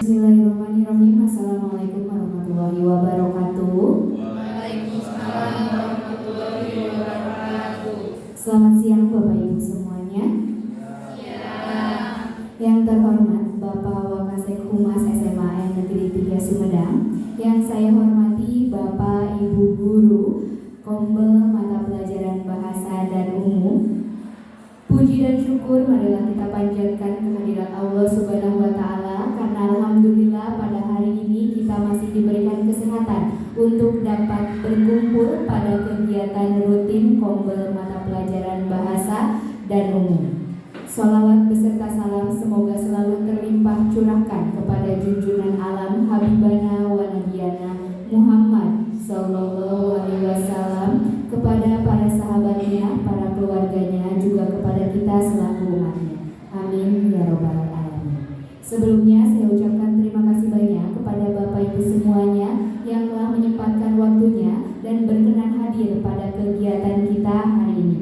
Bismillahirrahmanirrahim. Assalamualaikum warahmatullahi wabarakatuh. Waalaikumsalam warahmatullahi wabarakatuh. Selamat siang Bapak Ibu semuanya. Siang. Yang terhormat Bapak Wakasek Humas SMA Negeri 3 Sumedang, yang saya hormati Bapak Ibu Guru Kombel Mata Pelajaran Bahasa dan Umum. Puji dan syukur marilah kita panjatkan kehadirat Allah Subhanahu wa Ta'ala, karena alhamdulillah pada hari ini kita masih diberikan kesehatan untuk dapat berkumpul pada kegiatan rutin Kombel Mata Pelajaran Bahasa dan Umum. Sholawat beserta salam semoga selalu terlimpah curahkan kepada junjungan alam Habibana wa Nabiyana Muhammad Sallallahu Alaihi Wasallam, kepada para sahabatnya, para keluarganya, juga kepada kita selaku umatnya. Amin ya robbal alamin. Sebelumnya saya ucapkan terima kasih banyak kepada Bapak Ibu semuanya yang telah menyempatkan waktunya dan berkenan hadir pada kegiatan kita hari ini.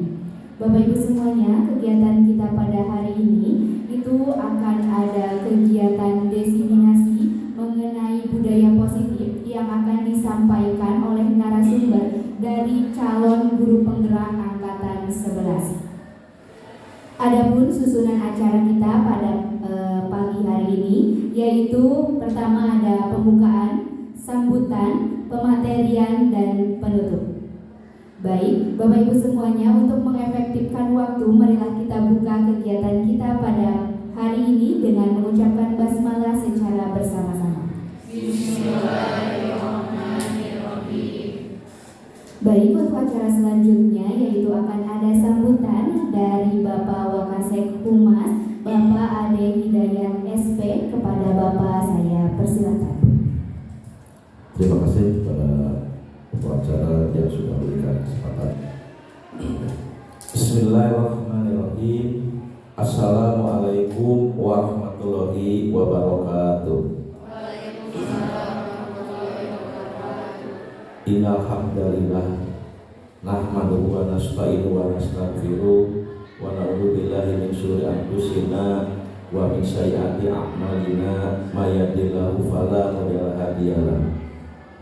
Bapak Ibu semuanya, kegiatan kita pada hari ini itu akan ada kegiatan diseminasi mengenai budaya positif yang akan disampaikan oleh narasumber dari calon guru penggerak angkatan 11. Adapun susunan acara kita pada pagi hari ini yaitu pertama ada pembukaan, sambutan, pematerian, dan penutup. Baik, Bapak Ibu semuanya, untuk mengefektifkan waktu, marilah kita buka kegiatan kita pada hari ini dengan mengucapkan basmalah secara bersama-sama. Bismillahirrahmanirrahim. Baik, untuk acara selanjutnya yaitu akan ada sambutan dari Bapak Wakasek Humas, Bapak Ade Hidayat SP. Kepada Bapak saya persilakan. Terima kasih kepada pengacara yang sudah memberikan kesempatan. Bismillahirrahmanirrahim. Assalamualaikum warahmatullahi wabarakatuh. Innal hamdalillah nahmaduhu wa nasta'inu wa nastaghfiruh wa na'udzu billahi min syururi anfusina wa min sayyiati a'malina may yahdihillahu fala mudilla lahu.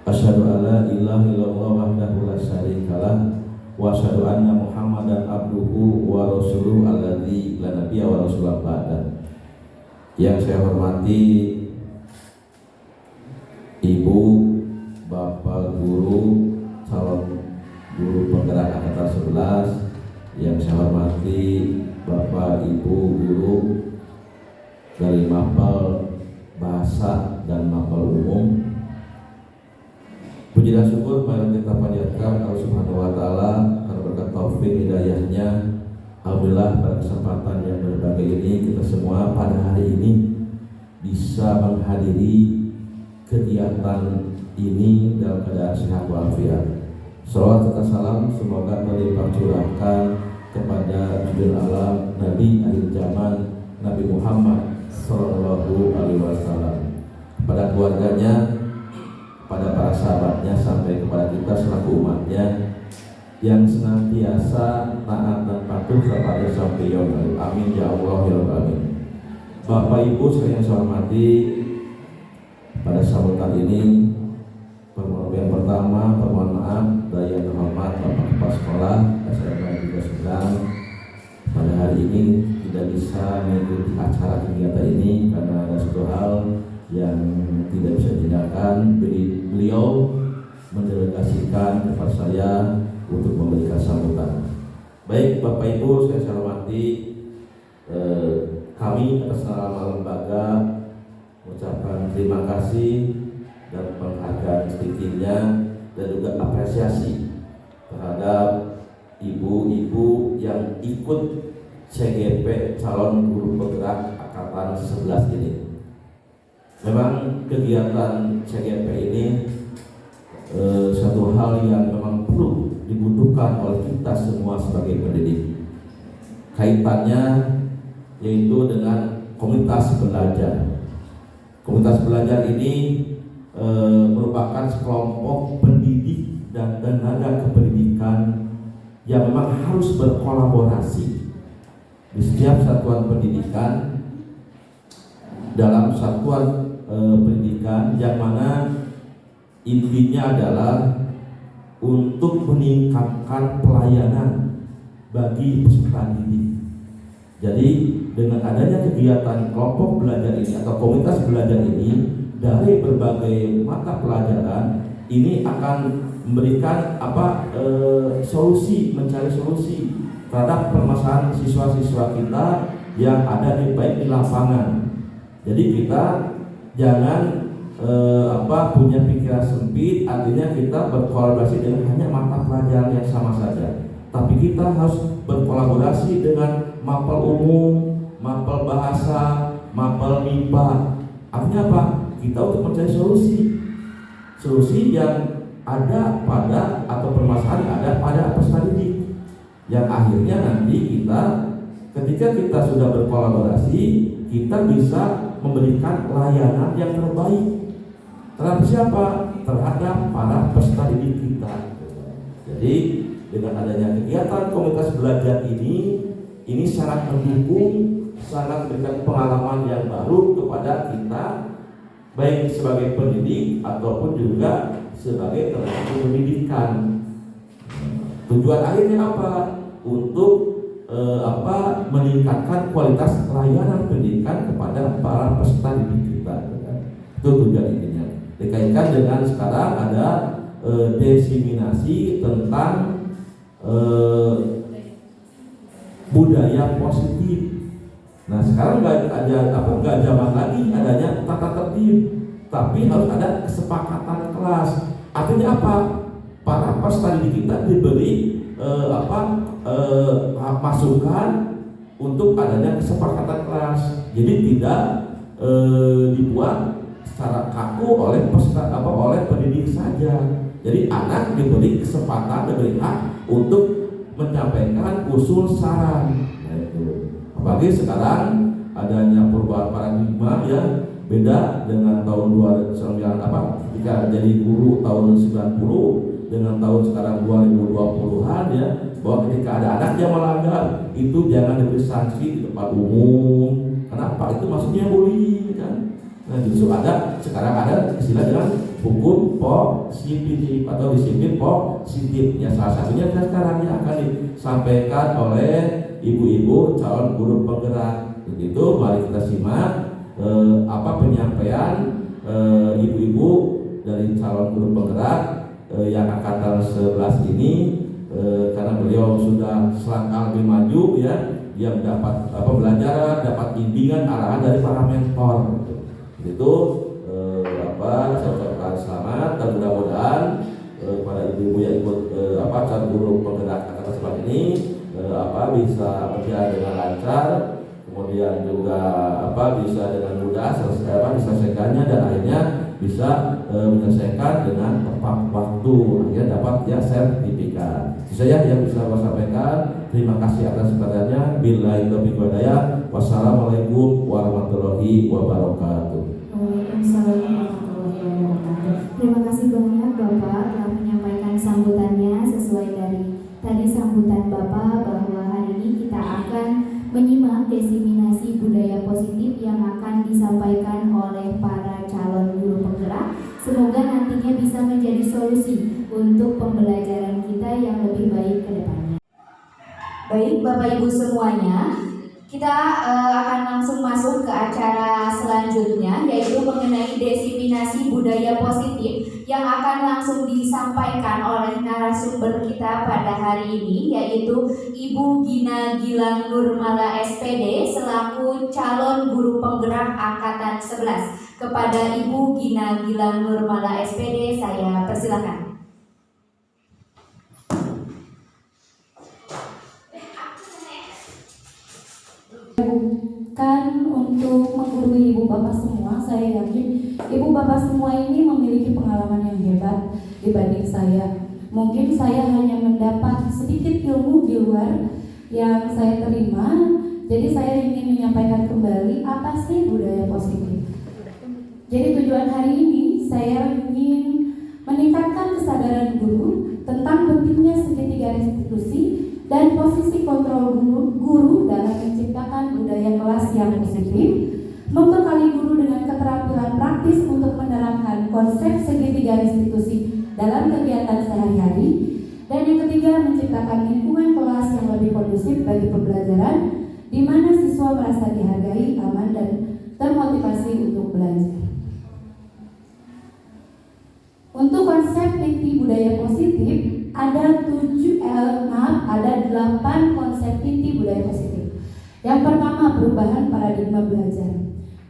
Asyhadu an la ilaha illallah wahdahu la syarikalah wa asyhadu anna Muhammadan abduhu wa rasuluhu alladzi la nabiyya wa rasulullah ba'da. Yang saya hormati Ibu, Bapak Guru, calon guru penggerak angkatan 11, yang saya hormati Bapak Ibu Guru dari Mapel Bahasa dan Mapel Umum. Puji dan syukur mari kita panjatkan Allah Subhanahu wa Ta'ala karena berkat taufik hidayahnya. Alhamdulillah pada kesempatan yang berbahagia ini kita semua pada hari ini bisa menghadiri kegiatan ini dalam keadaan sehat walafiat. Salawat serta salam semoga terlimpah curahkan kepada junjungan alam Nabi akhir zaman Nabi Muhammad Sallallahu Alaihi Wasallam, kepada keluarganya, pada para sahabatnya, sampai kepada kita selaku umatnya yang senantiasa taat dan patuh kepada sampai yaumil amin ya Allah ya Rabbal alamin. Bapak Ibu sekalian saya hormati, pada sambutan ini yang pertama permohonan maaf dari yang terhormat Bapak Kepala Sekolah SMA 3 Sumedang pada hari ini tidak bisa mengikuti acara kegiatan ini karena ada satu hal yang tidak bisa dihindarkan. Beliau mendelegasikan kepada saya untuk memberikan sambutan. Baik Bapak Ibu saya hormati, kami atas nama lembaga mengucapkan terima kasih dan penghargaan setingginya dan juga apresiasi terhadap ibu-ibu yang ikut CGP calon guru penggerak angkatan 11 ini. Memang kegiatan CGP ini satu hal yang memang perlu dibutuhkan oleh kita semua sebagai pendidik. Kaitannya yaitu dengan komunitas belajar. Komunitas belajar ini merupakan sekelompok pendidik dan tenaga kependidikan yang memang harus berkolaborasi di setiap satuan pendidikan dalam satuan pendidikan yang mana intinya adalah untuk meningkatkan pelayanan bagi peserta didik. Jadi dengan adanya kegiatan kelompok belajar ini atau komunitas belajar ini dari berbagai mata pelajaran ini akan memberikan mencari solusi terhadap permasalahan siswa-siswa kita yang ada baik di lapangan. Jadi kita jangan punya pikiran sempit, artinya kita berkolaborasi dengan hanya mata pelajaran yang sama saja. Tapi kita harus berkolaborasi dengan mapel umum, mapel bahasa, mapel MIPA. Artinya apa? Kita untuk mencari solusi yang ada pada atau permasalahan yang ada pada peserta didik. Yang akhirnya nanti ketika kita sudah berkolaborasi, kita bisa memberikan layanan yang terbaik terhadap siapa? Terhadap para peserta didik kita. Jadi dengan adanya kegiatan komunitas belajar ini sangat mendukung, sangat memberikan pengalaman yang baru kepada kita, baik sebagai pendidik ataupun juga sebagai tenaga pendidikan. Tujuan akhirnya apa? Untuk meningkatkan kualitas layanan pendidikan kepada para peserta didik kita. Itu tujuan intinya. Dikaitkan dengan sekarang ada diseminasi tentang budaya positif. Nah sekarang nggak zaman lagi adanya tata tertib, tapi harus ada kesepakatan kelas. Artinya apa? Para peserta didik kita diberi masukan untuk adanya kesepakatan kelas. Jadi tidak dibuat secara kaku oleh pendidik saja. Jadi anak diberi kesempatan, diberi hak untuk menyampaikan usul saran. Nah, itu. Apalagi sekarang adanya perubahan paradigma ya, beda dengan tahun 2009 ketika jadi guru tahun 90 dengan tahun sekarang 2020-an ya, bahwa ketika ada anak yang melanggar itu jangan diberi sanksi di tempat umum. Kenapa? Itu maksudnya bullying kan. Nah justru sekarang ada istilah dengan hukum positif atau disiplin positif. Ya salah satunya sekarang yang akan disampaikan oleh ibu-ibu calon guru penggerak. Begitu, mari kita simak penyampaian ibu-ibu dari calon guru penggerak yang angkatan 11 ini, karena beliau sudah selangkah lebih maju ya, dia mendapat pembelajaran, dapat bimbingan arahan dari para mentor. Itu saya ucapkan selamat dan mudah-mudahan para ibu-ibu yang ikut calon guru penggerak angkatan 11 ini bisa berjalan dengan lancar, kemudian juga bisa dengan mudah diselesaikannya dan akhirnya bisa menyelesaikan dengan tepat waktu, akhirnya dapat sertifikat. Itu saja yang bisa saya sampaikan. Terima kasih atas perhatiannya. Billahi taufiq wal hidayah. Wassalamualaikum warahmatullahi wabarakatuh. Waalaikumsalam warahmatullahi wabarakatuh. Terima kasih banyak Bapak telah menyampaikan sambutannya sesuai dari tadi sambutan Bapak bahwa hari ini kita akan menyimak diseminasi budaya positif yang akan disampaikan oleh para calon guru penggerak. Semoga nantinya bisa menjadi solusi untuk pembelajaran kita yang lebih baik ke depannya. Baik Bapak Ibu semuanya, kita akan langsung masuk ke acara selanjutnya, yaitu mengenai diseminasi budaya positif yang akan langsung disampaikan oleh narasumber kita pada hari ini, yaitu Ibu Gina Gilang Nurmala SPD selaku calon guru penggerak angkatan 11. Kepada Ibu Gina Gilang Nurmala SPD saya persilakan. Kan untuk menggurui ibu bapak semua, saya yakin ibu bapak semua ini memiliki pengalaman yang hebat dibanding saya. Mungkin saya hanya mendapat sedikit ilmu di luar yang saya terima. Jadi saya ingin menyampaikan kembali apa sih budaya positif. Jadi tujuan hari ini saya ingin meningkatkan kesadaran guru tentang pentingnya segitiga restitusi dan posisi kontrol guru dalam menciptakan budaya kelas yang positif, membekali guru dengan keterampilan kebutuhan praktis untuk menerapkan konsep segitiga restitusi dalam kegiatan sehari-hari. Dan yang ketiga, menciptakan lingkungan kelas yang lebih kondusif bagi pembelajaran, di mana siswa merasa dihargai, aman, dan termotivasi untuk belajar. Untuk konsep inti budaya positif, ada 8 konsep inti budaya positif. Yang pertama, perubahan paradigma belajar.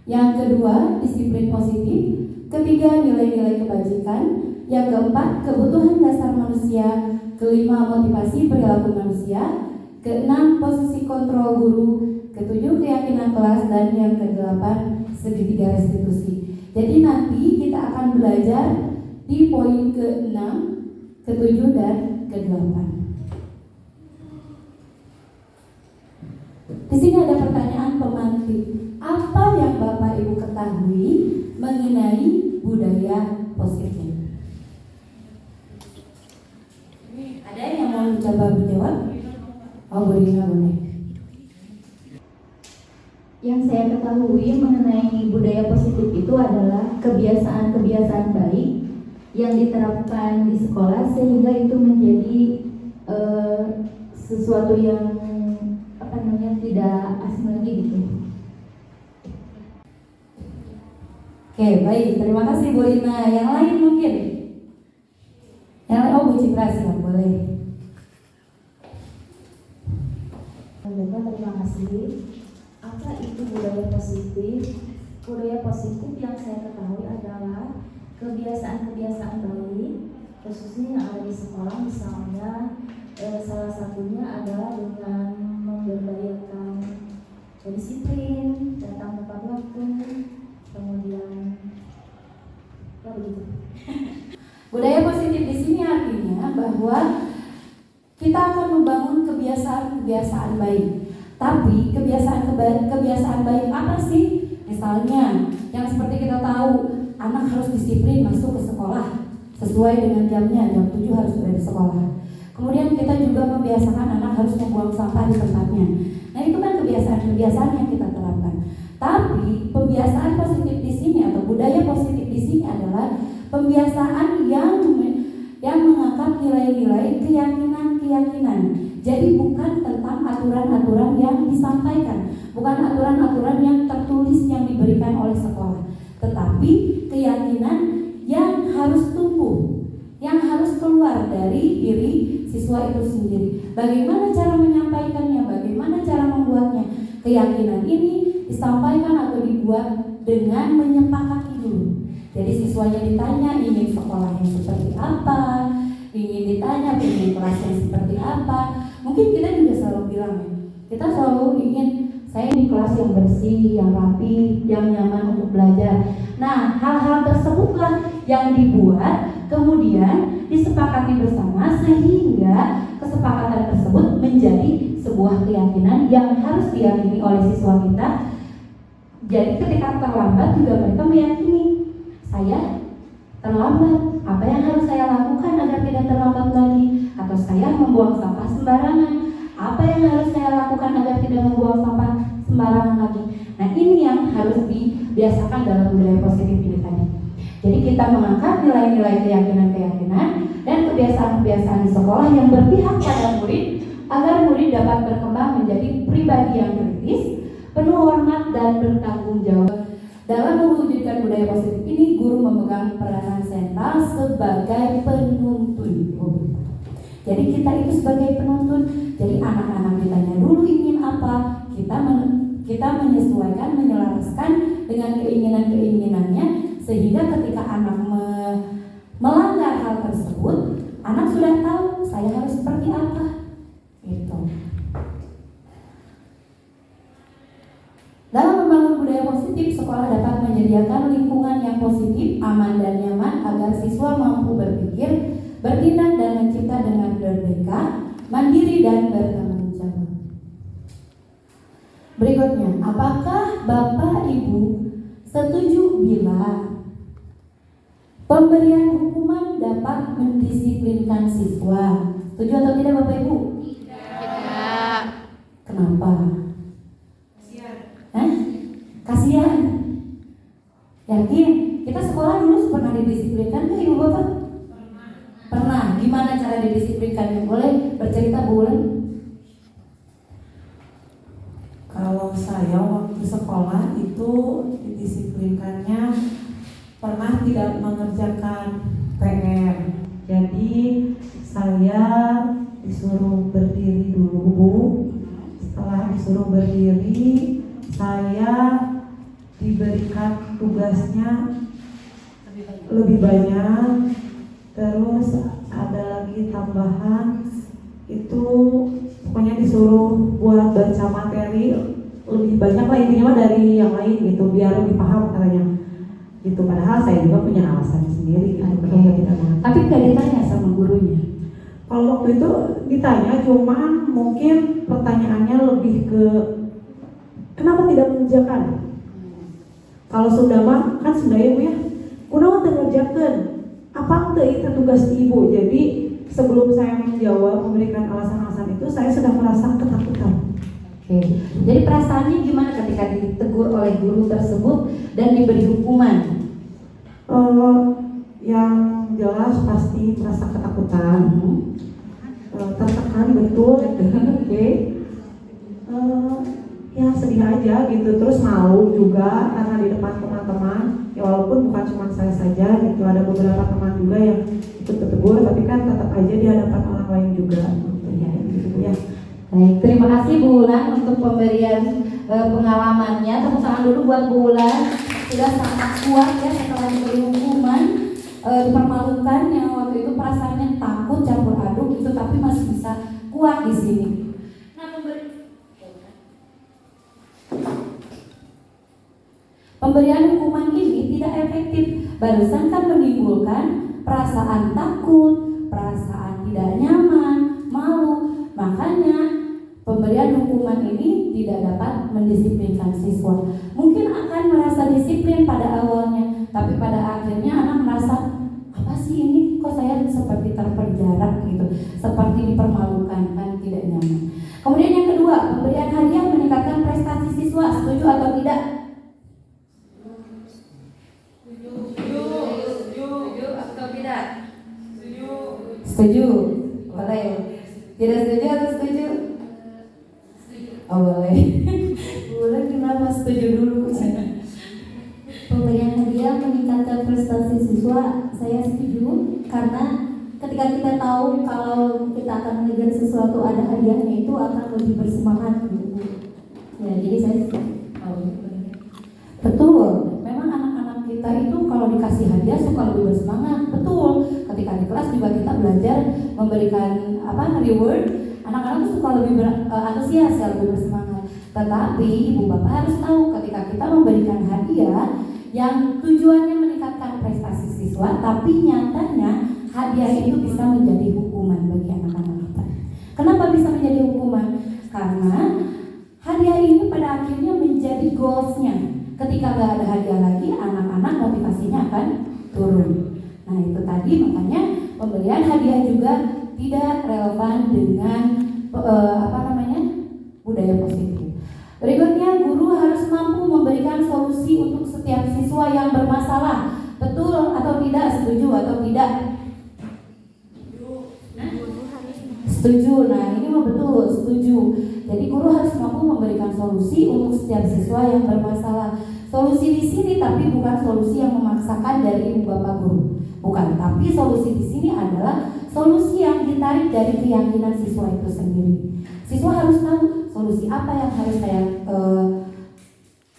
Yang kedua, disiplin positif. Ketiga, nilai-nilai kebajikan. Yang keempat, kebutuhan dasar manusia. Kelima, motivasi perilaku manusia. Keenam, posisi kontrol guru. Ketujuh, keyakinan kelas. Dan yang kedelapan, segitiga restitusi. Jadi nanti kita akan belajar di poin ke-6, ke-7, dan ke-8. Di sini ada pertanyaan pemantik. Apa yang Bapak Ibu ketahui mengenai budaya positif? Ada yang mau mencoba menjawab? Oh, Bu Rina boleh. Yang saya ketahui mengenai budaya positif itu adalah kebiasaan-kebiasaan baik yang diterapkan di sekolah sehingga itu menjadi sesuatu yang tidak asing lagi gitu. Oke, baik. Terima kasih Bu Rina. Yang lain mungkin? Yang lain, Bu Citra, silakan boleh. Terima kasih. Apa itu budaya positif? Budaya positif yang saya ketahui adalah kebiasaan-kebiasaan baik, khususnya yang ada di sekolah. Misalnya salah satunya adalah dengan memberdayakan disiplin, datang tepat waktu, kemudian begitu. Budaya positif di sini artinya bahwa kita akan membangun kebiasaan-kebiasaan baik. Tapi kebiasaan baik apa sih? Misalnya, yang seperti kita tahu, anak harus disiplin masuk ke sekolah sesuai dengan jamnya, jam 7 harus sudah di sekolah. Kemudian kita juga membiasakan anak harus membuang sampah di tempatnya. Nah, itu kan kebiasaan-kebiasaan yang kita terapkan. Tapi pembiasaan positif di sini atau budaya positif di sini adalah pembiasaan yang mengangkat nilai-nilai keyakinan. Jadi bukan tentang aturan-aturan yang disampaikan, bukan aturan-aturan yang tertulis yang diberikan oleh sekolah, tetapi keyakinan yang harus tumbuh, yang harus keluar dari diri siswa itu sendiri. Bagaimana cara menyampaikannya, bagaimana cara membuatnya. Keyakinan ini disampaikan atau dibuat dengan menyepakati dulu. Jadi siswanya ditanya ingin sekolah yang seperti apa, ingin ditanya ingin kelas yang seperti apa. Mungkin kita juga selalu bilang ya, kita selalu ingin saya di kelas yang bersih, yang rapi, yang nyaman untuk belajar. Nah, hal-hal tersebutlah yang dibuat kemudian disepakati bersama sehingga kesepakatan tersebut menjadi sebuah keyakinan yang harus diyakini oleh siswa kita. Jadi ketika terlambat juga mereka meyakini saya terlambat, apa yang harus saya lakukan agar tidak terlambat lagi? Atau saya membuang sampah sembarangan, apa yang harus saya lakukan agar tidak membuang sampah sembarangan lagi? Nah, ini yang harus dibiasakan dalam budaya positif ini tadi. Jadi kita mengangkat nilai-nilai keyakinan dan kebiasaan-kebiasaan di sekolah yang berpihak pada murid agar murid dapat berkembang menjadi pribadi yang kritis, penuh hormat dan bertanggung jawab. Dalam mewujudkan budaya positif ini, guru memegang peranan sentral sebagai penuntun. Jadi kita itu sebagai penuntun. Jadi anak-anak ditanya dulu ingin apa, kita menyesuaikan, menyelaraskan dengan keinginan-keinginannya, sehingga ketika anak melanggar hal tersebut, anak sudah tahu saya harus seperti apa. Gitu. Dalam membangun budaya positif, sekolah dapat menyediakan lingkungan yang positif, aman dan nyaman agar siswa mampu berpikir, bertindak dan mencipta dengan merdeka, mandiri dan bertanggung jawab. Berikutnya, apakah Bapak Ibu setuju bila pemberian hukuman dapat mendisiplinkan siswa? Setuju atau tidak Bapak Ibu? Tidak. Kenapa? Kasihan. Yakin? didisiplinkan nggak Ibu Bapak? Pernah. Gimana cara didisiplinkannya? Boleh bercerita Bu Ulan? Kalau saya waktu sekolah itu didisiplinkannya pernah tidak mengerjakan PR. Jadi saya disuruh berdiri dulu Bu. Setelah disuruh berdiri, saya diberikan tugasnya lebih banyak. Terus ada lagi tambahan itu pokoknya disuruh buat baca materi lebih banyak lah, intinya mah dari yang lain gitu biar lebih paham katanya gitu. Padahal saya juga punya alasan sendiri gitu. Tapi nggak ditanya sama gurunya? Kalau waktu itu ditanya, cuman mungkin pertanyaannya lebih ke kenapa tidak mengerjakan. Kalau Sunda mah kan Sunda ya Bu ya, kunaon teu ngerjakeun, apa teu itu tugas ibu. Jadi sebelum saya menjawab memberikan alasan-alasan itu, saya sudah merasa ketakutan. Oke. Jadi perasaannya gimana ketika ditegur oleh guru tersebut dan diberi hukuman? Yang jelas pasti merasa ketakutan, tertekan betul, oke. Ya sedih aja gitu, terus malu juga karena di depan teman-teman. Ya walaupun bukan cuma saya saja gitu, ada beberapa teman juga yang ikut tegur, tapi kan tetap aja di hadapan orang lain juga. Ya gitu ya. Baik, terima kasih Bu Ulan untuk pemberian pengalamannya. Tepuk tangan dulu buat Bu Ulan. Sudah sangat kuat ya setelah diberi hukuman, dipermalukan yang waktu itu perasaannya takut campur aduk itu, tapi masih bisa kuat di sini. Nah, pemberian hukuman ini tidak efektif. Barusan kan menimbulkan perasaan takut, perasaan tidak nyaman, malu. Makanya pemberian hukuman ini tidak dapat mendisiplinkan siswa. Mungkin akan merasa disiplin pada awalnya, tapi pada akhirnya anak merasa, apa sih ini, kok saya seperti terpenjara gitu, seperti dipermalukan, kan tidak nyaman. Kemudian yang kedua, pemberian hadiah meningkatkan prestasi siswa. Setuju atau tidak? Setuju atau tidak? Setuju. Boleh. Tidak setuju atau setuju? Oh boleh. Boleh, kenapa setuju dulu? Pemberian hadiah meningkatkan prestasi siswa, saya setuju karena ketika kita tahu kalau kita akan mengejar sesuatu ada hadiahnya itu akan lebih bersemangat gitu. Ya, jadi saya setuju. Betul. Memang anak-anak kita itu kalau dikasih hadiah suka lebih bersemangat. Betul. Ketika di kelas juga kita belajar memberikan reward, anak-anak itu suka lebih antusias ya, lebih bersemangat. Tetapi ibu bapak harus tahu ketika kita memberikan hadiah yang tujuannya meningkatkan prestasi siswa, tapi nyatanya hadiah itu bisa menjadi hukuman bagi anak-anak kita. Kenapa bisa menjadi hukuman? Karena hadiah ini pada akhirnya menjadi goalsnya. Ketika nggak ada hadiah lagi, anak-anak motivasinya akan turun. Nah itu tadi makanya pemberian hadiah juga tidak relevan dengan budaya positif. Berikutnya, guru harus mampu memberikan solusi untuk setiap siswa yang bermasalah. Betul atau tidak? Setuju atau tidak? Setuju. Nah ini mah betul, setuju. Jadi guru harus mampu memberikan solusi untuk setiap siswa yang bermasalah. Solusi di sini tapi bukan solusi yang memaksakan dari ibu bapak guru, bukan. Tapi solusi di sini adalah solusi yang ditarik dari keyakinan siswa itu sendiri. Siswa harus tahu solusi apa yang harus saya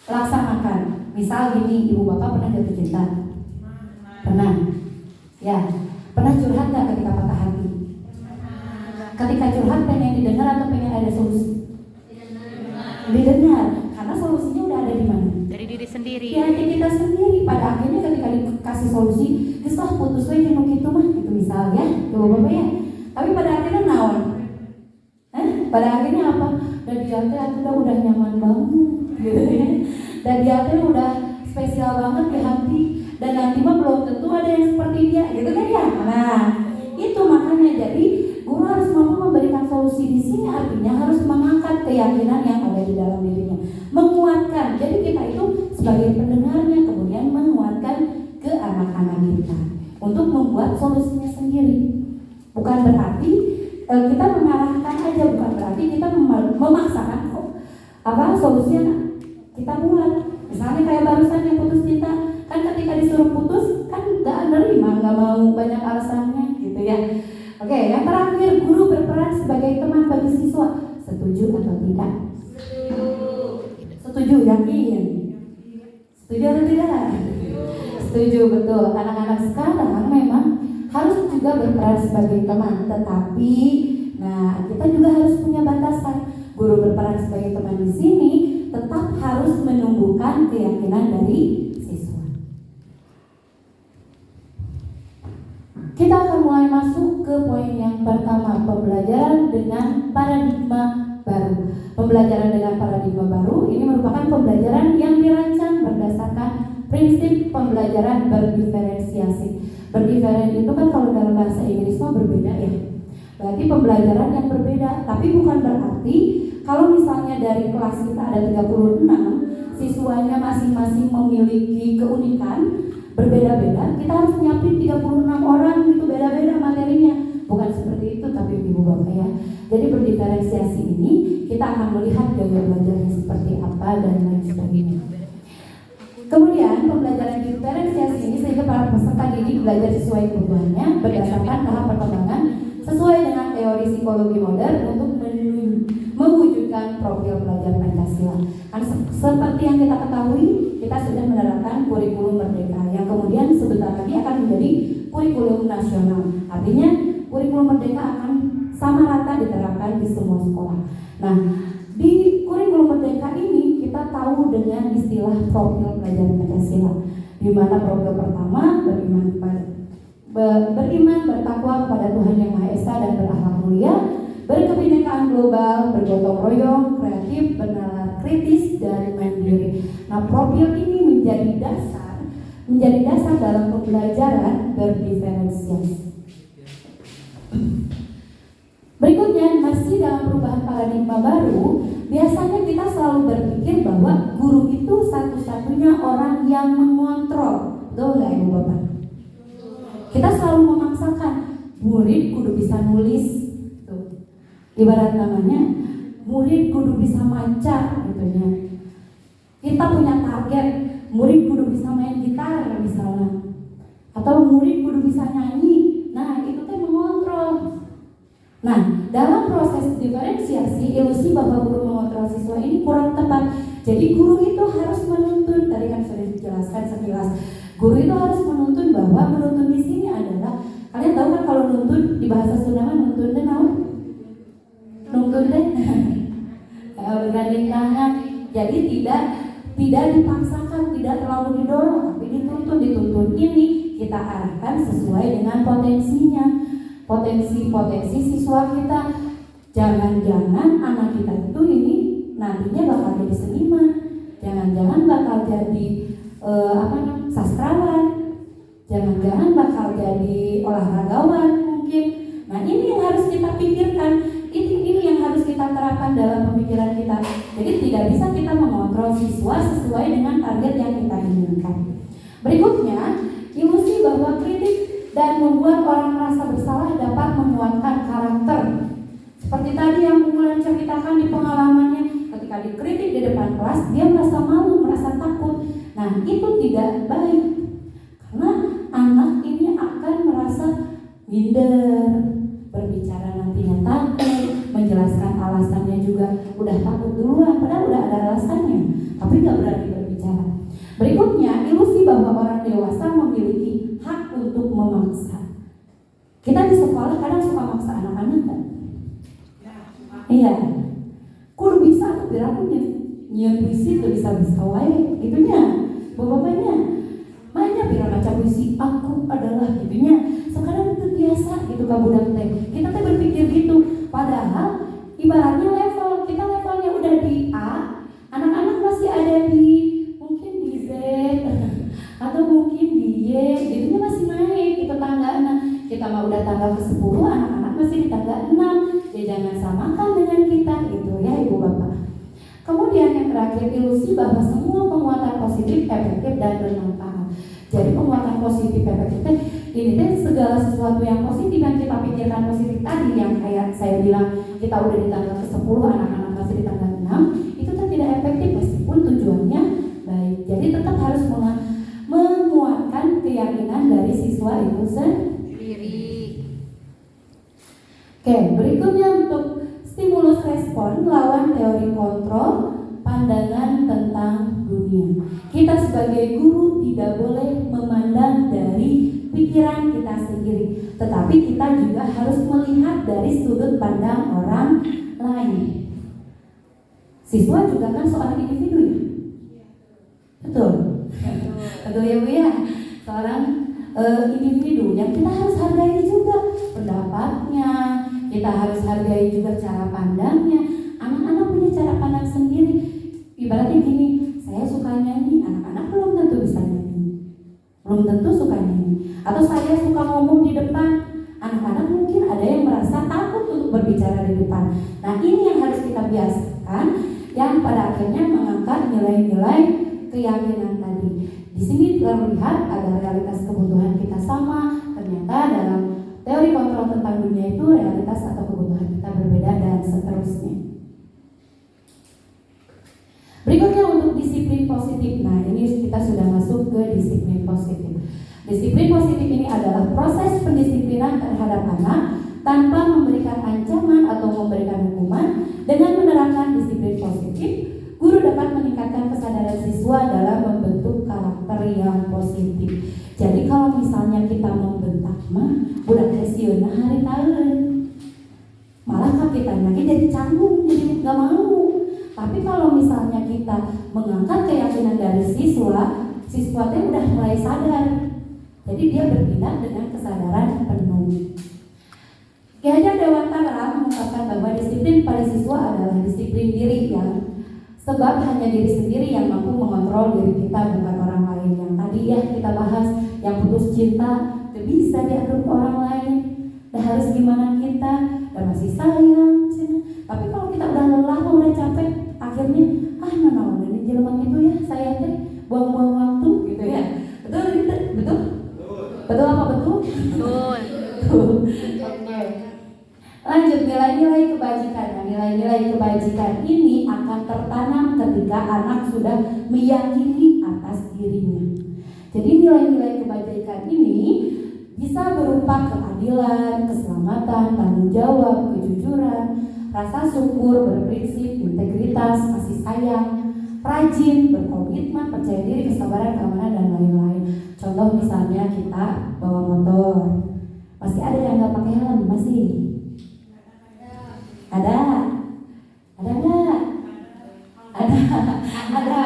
laksanakan. Misal gini, ibu bapak pernah jatuh cinta? Pernah? Ya. Pernah curhat nggak ketika patah hati? Ketika curhat pengen didengar atau pengen ada solusi? Didengar, karena solusinya udah ada di mana? Dari diri sendiri. Ya, di kita sendiri. Pada akhirnya ketika dikasih solusi, geus lah putus we jeung kitu mah, gitu misal ya, bapak ya. Tapi pada akhirnya naon? Pada akhirnya apa? Dan dia udah nyaman banget, gitu ya. Dan dia udah spesial banget di hati. Dan nanti mah belum tentu ada yang seperti dia, gitu kan ya? Nah, itu makanya jadi guru harus mampu memberikan solusi di sini, artinya harus mengangkat keyakinan yang ada di dalam dirinya, menguatkan. Jadi kita itu sebagai pendengarnya kemudian menguatkan ke anak-anak kita. solusinya sendiri. Bukan berarti kita mengarahkan aja, bukan berarti kita memaksakan kok solusinya kita buat. Misalnya kayak barusan yang putus cinta, kan ketika disuruh putus kan nggak nerima, nggak mau, banyak alasannya gitu ya. Oke, yang terakhir, guru berperan sebagai teman bagi siswa. Setuju atau tidak? Setuju, yakin? Setuju atau tidak? Setuju, betul. Anak-anak sekarang memang harus juga berperan sebagai teman, tetapi kita juga harus punya batasan. Guru berperan sebagai teman di sini tetap harus menumbuhkan keyakinan dari siswa. Kita akan mulai masuk ke poin yang pertama, pembelajaran dengan paradigma baru. Pembelajaran dengan paradigma baru ini merupakan pembelajaran yang dirancang berdasarkan prinsip pembelajaran berdiferensiasi. Berdiferensiasi itu kan kalau dalam bahasa Inggris mah berbeda ya. Berarti pembelajaran yang berbeda, tapi bukan berarti kalau misalnya dari kelas kita ada 36, siswanya masing-masing memiliki keunikan berbeda-beda, kita harus nyiapin 36 orang gitu, beda-beda materinya. Bukan seperti itu tapi Ibu Bapak ya. Jadi berdiferensiasi ini kita akan melihat gaya belajarnya seperti apa dan lain sebagainya. Kemudian pembelajaran diferensiasi ini sehingga para peserta didik belajar sesuai kebutuhannya berdasarkan tahap perkembangan sesuai dengan teori psikologi modern untuk mewujudkan profil pelajar Pancasila. Seperti yang kita ketahui, kita sudah menerapkan kurikulum merdeka yang kemudian sebentar lagi akan menjadi kurikulum nasional. Artinya kurikulum merdeka akan sama rata diterapkan di semua sekolah. Nah, di kurikulum merdeka ini kita tahu dengan istilah profil pelajar Pancasila, di mana profil pertama beriman bertakwa kepada Tuhan Yang Maha Esa dan berakhlak mulia, berkebinekaan global, bergotong royong, kreatif, bernalar kritis, dan mandiri. Nah, profil ini menjadi dasar dalam pembelajaran berdiferensiasi. Berikutnya, masih dalam perubahan paradigma baru, biasanya kita selalu berpikir bahwa guru itu satu-satunya orang yang mengontrol. Betul nggak Ibu Bapak? Kita selalu memaksakan murid kudu bisa nulis. Tuh. Ibarat namanya, murid kudu bisa maca gitu ya. Kita punya target, murid kudu bisa main gitar misalnya. Atau murid kudu bisa nyanyi. Nah, itu kan mengontrol. Nah, dalam proses diferensiasi, ilusi bahwa guru mengontrol siswa ini kurang tepat. Jadi guru itu harus menuntun, tadi kan sudah dijelaskan sekilas. Guru itu harus menuntun bahwa menuntun di sini adalah, kalian tahu kan kalau nuntun di bahasa Sunda nuntun deh naon? Nuntun deh. Bergandeng tangan. Jadi tidak dipaksakan, tidak terlalu didorong, tapi dituntun ini kita arahkan sesuai dengan potensinya. Potensi siswa kita. Jangan-jangan anak kita itu ini nantinya bakal jadi seniman, jangan-jangan bakal jadi sastrawan, jangan-jangan bakal jadi olahragawan mungkin. Nah, ini yang harus kita pikirkan, ini yang harus kita terapkan dalam pemikiran kita. Jadi tidak bisa kita mengontrol siswa sesuai dengan target yang kita inginkan. Berikutnya, ilusi bahwa kritik dan membuat orang merasa bersalah dapat menguatkan karakter. Seperti tadi yang Bulan ceritakan di pengalamannya, ketika dikritik di depan kelas, dia merasa malu, merasa takut. Nah, itu tidak baik. Karena anak ini akan merasa minder, berbicara nantinya takut, menjelaskan alasannya juga udah takut duluan, padahal udah ada alasannya, tapi nggak berani berbicara. Berikutnya, ilusi bahwa orang dewasa memiliki hak untuk memaksa. Kita di sekolah kadang suka maksa anak-anak kan? Iya. Kudu bisa tuh pirakunya nyian puisi tuh bisa wae gitunya. Bapaknya banyak pira maca puisi aku adalah gitunya. Sekarang itu biasa gitu ka budak teh. Kita teh berpikir gitu, padahal ibaratnya kita levelnya udah di A, anak-anak masih ada di mungkin di Z atau mungkin di Y, gitunya masih naik itu tangganya. Kita mah udah tangga ke 10, anak-anak masih di tangga 6. Ya jangan samakan dengan kita gitu ya Ibu Bapak. Kemudian yang terakhir, ilusi bahwa semua penguatan positif efektif dan bermanfaat. Jadi penguatan positif efektif ini teh segala sesuatu yang positif yang kita pikirkan positif tadi, yang kayak saya bilang kita udah di tanggal ke-10, anak-anak masih di tanggal 6, itu kan tidak efektif meskipun tujuannya baik. Jadi tetap harus menguatkan keyakinan dari siswa itu sendiri. Oke, berikutnya untuk stimulus respon lawan teori kontrol pandangan tentang dunia. Kita sebagai guru tidak boleh memandang dari pikiran kita sendiri, tetapi kita juga harus melihat dari sudut pandang orang lain. Siswa juga kan seorang individu ya? Betul? Betul ya Bu ya? Seorang individu yang kita harus hargai juga pendapatnya, kita harus hargai juga cara pandangnya. Anak-anak punya cara pandang sendiri. Ibaratnya gini, saya suka nyanyi, anak-anak belum tentu bisa nyanyi, belum tentu suka nyanyi. Atau saya suka ngomong di depan, anak-anak mungkin ada yang merasa takut untuk berbicara di depan. Nah ini yang harus kita biasakan, yang pada akhirnya mengangkat nilai-nilai keyakinan tadi. Di sini terlihat ada realitas kebutuhan kita sama, ternyata dalam teori kontrol tentang dunia itu realitas atau kebutuhan kita berbeda dan seterusnya. Berikutnya untuk disiplin positif. Nah ini kita sudah masuk ke disiplin positif. Disiplin positif ini adalah proses pendisiplinan terhadap anak tanpa memberikan ancaman atau memberikan hukuman. Dengan menerapkan disiplin positif, guru dapat meningkatkan kesadaran siswa dalam membentuk karakter yang positif. Jadi kalau misalnya kita membentak mah budak hesieuna hari tahun, malah kakitanya jadi canggung, jadi nggak mau. Tapi kalau misalnya kita mengangkat keyakinan dari siswa teh udah mulai sadar. Jadi dia bertindak dengan kesadaran penuh. Ki Hajar Dewantara mengungkapkan bahwa disiplin pada siswa adalah disiplin diri yang sebab hanya diri sendiri yang mampu mengontrol diri kita, bukan orang lain. Yang tadi ya kita bahas, yang putus cinta gak bisa diatur ke orang lain. Dan harus gimana kita, dan masih sayang. Tapi kalau kita udah lelah, udah capek, akhirnya mana ini jelema gitu ya, saya teh buang-buang waktu gitu ya. Betul gitu? Betul? Betul apa betul? Betul. Oke. Lanjut, nilai-nilai kebajikan. Nah, nilai-nilai kebajikan ini akan tertanam ketika anak sudah meyakini atas dirinya. Jadi nilai-nilai kebajikan ini bisa berupa keadilan, keselamatan, tanggung jawab, kejujuran, rasa syukur, berprinsip, integritas, kasih sayang, rajin, berkomitmen, percaya diri, kesabaran, keamanan, dan lain-lain. Contoh misalnya kita bawa motor, masih ada yang nggak pakai helm, masih? Ada nggak? Ada.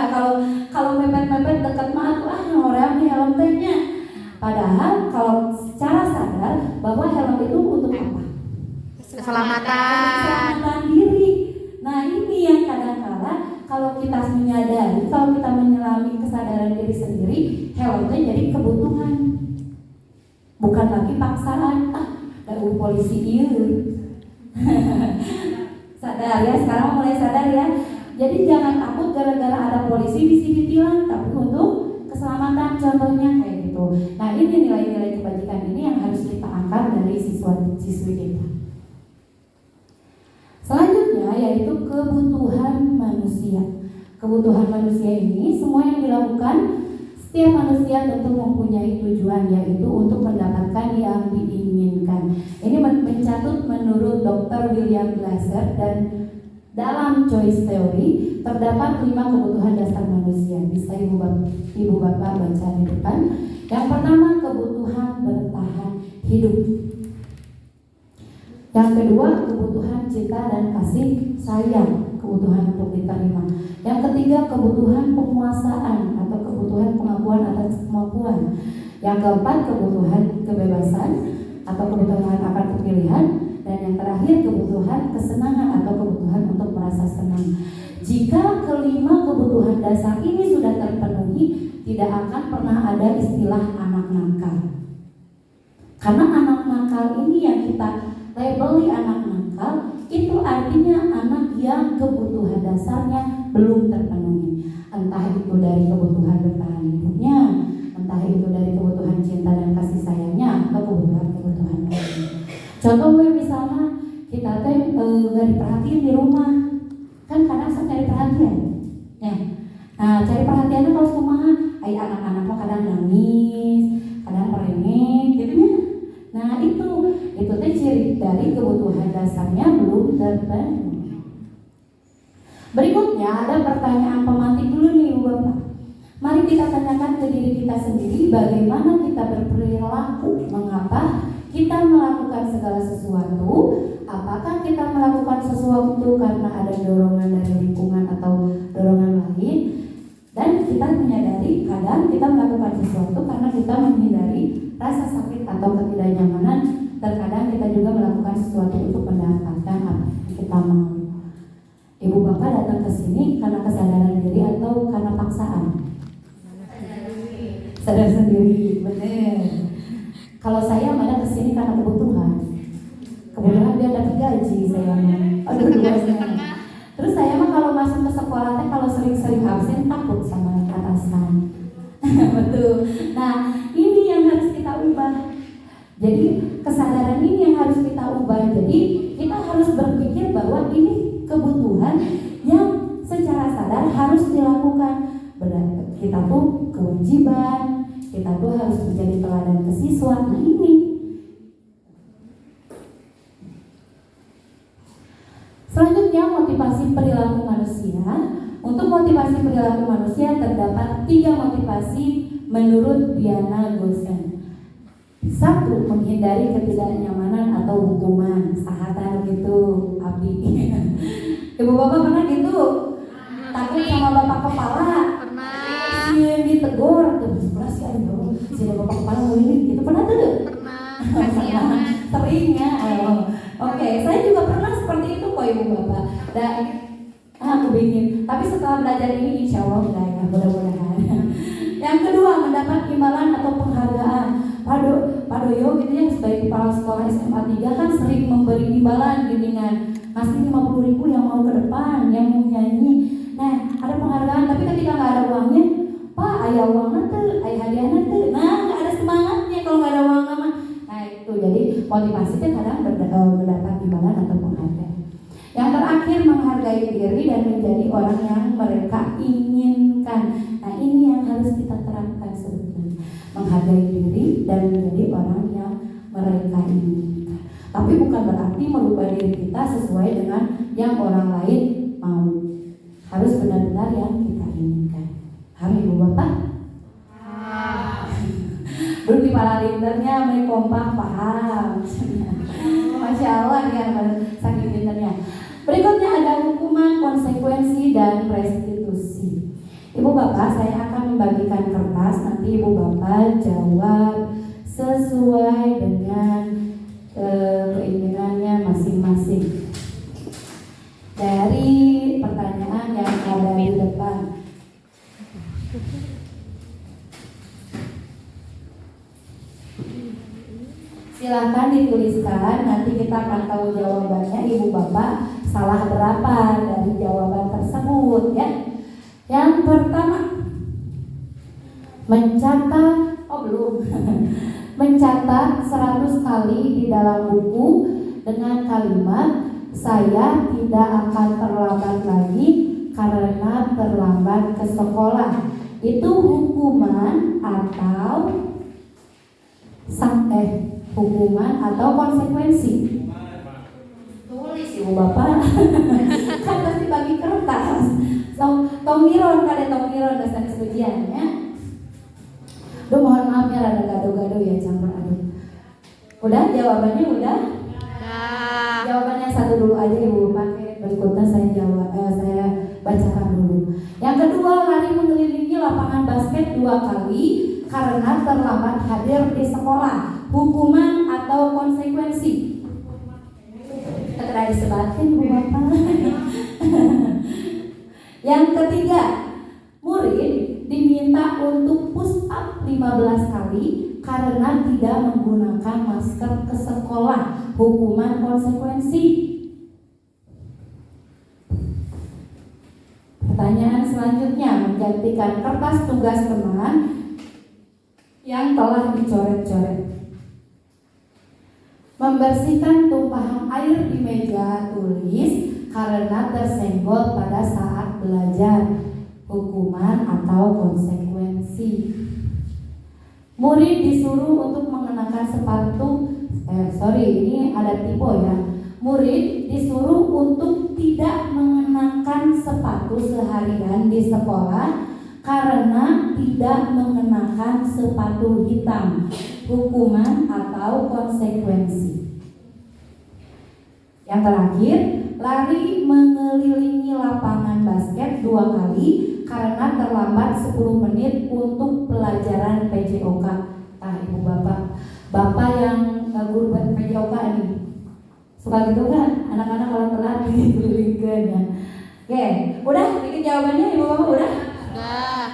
Kalau mepet-mepet dekat mah orang nih helm tehnya. Padahal kalau secara sadar bahwa helm itu untuk apa? Keselamatan diri. Nah ini yang kadang-kadang kalau kita menyadari, kalau kita menyelami kesadaran diri sendiri, helm itu jadi kebutuhan, bukan lagi paksaan. Dari polisi ini sadar ya, sekarang mulai sadar ya. Jadi jangan takut gara-gara ada polisi bisa ditilang, tapi untuk keselamatan contohnya kayak gitu. Nah ini nilai-nilai kebajikan ini yang harus kita angkat dari siswa-siswi kita. Selanjutnya yaitu kebutuhan manusia. Kebutuhan manusia ini semua yang dilakukan setiap manusia tentu mempunyai tujuan, yaitu untuk mendapatkan yang diinginkan. Ini mencatut menurut Dr. William Glasser, dan dalam choice theory terdapat 5 kebutuhan dasar manusia. Bisa ibu bapak baca di depan. Yang pertama, kebutuhan bertahan hidup. Yang kedua, kebutuhan cinta dan kasih sayang, kebutuhan untuk diterima. Yang ketiga, kebutuhan penguasaan atau kebutuhan pengakuan atas kemampuan. Yang keempat, kebutuhan kebebasan atau kebutuhan akan pilihan. Dan yang terakhir, kebutuhan kesenangan atau kebutuhan untuk merasa senang. Jika kelima kebutuhan dasar ini sudah terpenuhi, tidak akan pernah ada istilah anak nakal. Karena anak nakal ini yang kita labeli anak nakal, itu artinya anak yang kebutuhan dasarnya belum terpenuhi. Entah itu dari kebutuhan bertahan hidupnya, entah itu dari kebutuhan cinta dan kasih sayangnya atau kebutuhan lainnya. Contoh misalnya kita nggak diperhatiin di rumah, kan kadang saya cari perhatian, ya. Nah, cari perhatiannya kalau kumaha, anak-anak mah kadang nangis, kadang merengek, gitu ya. Nah itu teh ciri dari kebutuhan dasarnya belum terpenuhi. Berikutnya ada pertanyaan pemantik dulu nih Ibu Bapak. Mari kita tanyakan ke diri kita sendiri bagaimana kita berperilaku, mengapa kita melakukan segala sesuatu. Apakah kita melakukan sesuatu karena ada dorongan dari lingkungan atau dorongan lain? Dan kita menyadari kadang kita melakukan sesuatu karena kita menghindari rasa sakit atau ketidaknyamanan. Terkadang kita juga melakukan sesuatu untuk mendapatkan apa yang kita mau. Ibu Bapak datang ke sini karena kesadaran diri atau karena paksaan? Sadar sendiri, benar. Kalau saya malah ke sini karena kebutuhan. Kebetulan dia dapat gaji saya mah. Aduh duanya. Terus saya mah kalau masuk ke sekolah teh kalau sering-sering absen takut sama atasan. Betul. Nah, ini yang harus kita ubah. Jadi kesadaran ini yang harus kita ubah. Jadi kita harus berpikir bahwa ini kebutuhan yang secara sadar harus dilakukan. Benar, kita tuh kewajiban, kita tuh harus menjadi teladan ke siswa. Nah ini. Selanjutnya motivasi perilaku manusia. Untuk motivasi perilaku manusia terdapat 3 motivasi menurut Diana Gosen. 1. Menghindari ketidaknyamanan atau hukuman. Sahatan gitu, abdi. Ibu Bapak pernah gitu? Takut sama bapak kepala? Pernah. Sieun ditegur, terus kelas ya aduh, si bapak kepala mau ini gitu. Pernah tuh? Pernah. Sering ya. Oke, saya juga pernah seperti itu kok Ibu Bapak. Dan aku ingin, tapi setelah belajar ini insya Allah enggak ya, mudah-mudahan. Yang kedua, mendapat imbalan atau penghargaan. Pak Doyo gitu ya, sebagai kepala sekolah SMA 3 kan sering memberi imbalan ginian, ngasih 50.000 yang mau ke depan, yang mau nyanyi. Nah, ada penghargaan, tapi ketika nggak ada uangnya, Pak, ayah uangnya tuh, ayah hadiahnya tuh. Nah, nggak ada semangatnya kalau nggak ada uang nama. Nah itu, jadi motivasi kan kadang mendapat imbalan atau penghargaan. Yang terakhir, menghargai diri dan menjadi orang yang mereka inginkan. Nah ini yang harus kita terapkan sebetulnya, menghargai diri dan menjadi orang yang mereka inginkan. Tapi bukan berarti merubah diri kita sesuai dengan yang orang lain mau. Harus benar-benar yang kita inginkan. Paham Ibu Bapak? Belum di paralinternya main kompak, paham. Masya Allah ya, saking pinternya. Berikutnya ada hukuman, konsekuensi, dan restitusi. Ibu Bapak, saya akan membagikan kertas. Nanti Ibu Bapak jawab sesuai dengan keinginannya masing-masing. Dari pertanyaan yang ada di depan. Silakan dituliskan, nanti kita akan tahu jawabannya. Ibu Bapak salah berapa dari jawaban tersebut ya. Yang pertama, mencatat 100 kali di dalam buku dengan kalimat saya tidak akan terlambat lagi karena terlambat ke sekolah. Itu hukuman atau hukuman atau konsekuensi? Tulis Ibu Bapak. Kan pasti bagi kertas. Tongiron dasar sebagiannya. Duh mohon maaf ya rada gado-gado ya campur aduk. Udah jawabannya udah? Jawabannya satu dulu aja Ibu pakai berikutnya saya bacakan dulu. Yang kedua, lari mengelilingi lapangan basket 2 kali karena terlambat hadir di sekolah. Hukuman atau konsekuensi? Kita disebatkan Ibu Bapak. Yang ketiga, murid diminta untuk push up 15 kali karena tidak menggunakan masker ke sekolah. Hukuman, konsekuensi? Pertanyaan selanjutnya, menggantikan kertas tugas teman yang telah dicoret-coret. Membersihkan tumpahan air di meja tulis karena tersenggol pada saat belajar, hukuman atau konsekuensi. Murid disuruh untuk mengenakan sepatu, ini ada typo ya. Murid disuruh untuk tidak mengenakan sepatu seharian di sekolah karena tidak mengenakan sepatu hitam, hukuman atau konsekuensi. Yang terakhir, lari mengelilingi lapangan basket 2 kali karena terlambat 10 menit untuk pelajaran PJOK. Ibu bapak yang guru PJOK ini suka gitu kan? Anak-anak kalau telat dikelilingkan ya. Oke, udah bikin jawabannya ibu bapak udah? Udah.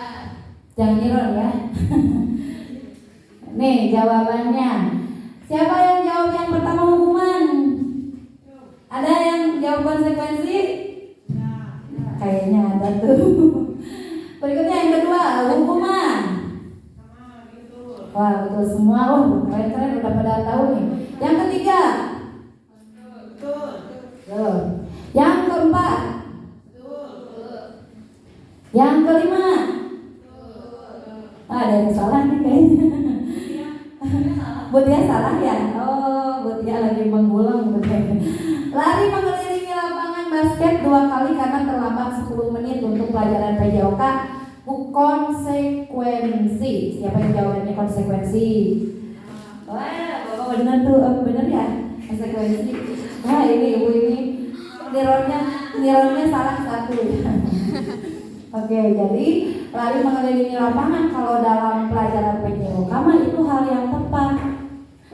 Jangan nyiron ya. Nih jawabannya. Siapa yang jawab yang pertama hukuman? Ada yang jawab konsekuensi? Kayaknya ada tuh. Berikutnya yang kedua, hukuman. Wah betul semua. Keren-keren udah pada tahu nih. Yang ketiga. Betul. Yang keempat. Yang kelima. Ada yang salah nih kayaknya. Butia salah ya? Oh, Butia lagi mengulang betul. Lari mengelilingi lapangan basket 2 kali karena terlambat 10 menit untuk pelajaran PJOK. Konsekuensi. Siapa yang jawabannya konsekuensi? Wah, bapak benar tuh, benar ya? Konsekuensi. Wah, ini ibu ini nironnya salah satu. Oke, jadi lari mengelilingi lapangan kalau dalam pelajaran PJOK itu hal yang tepat.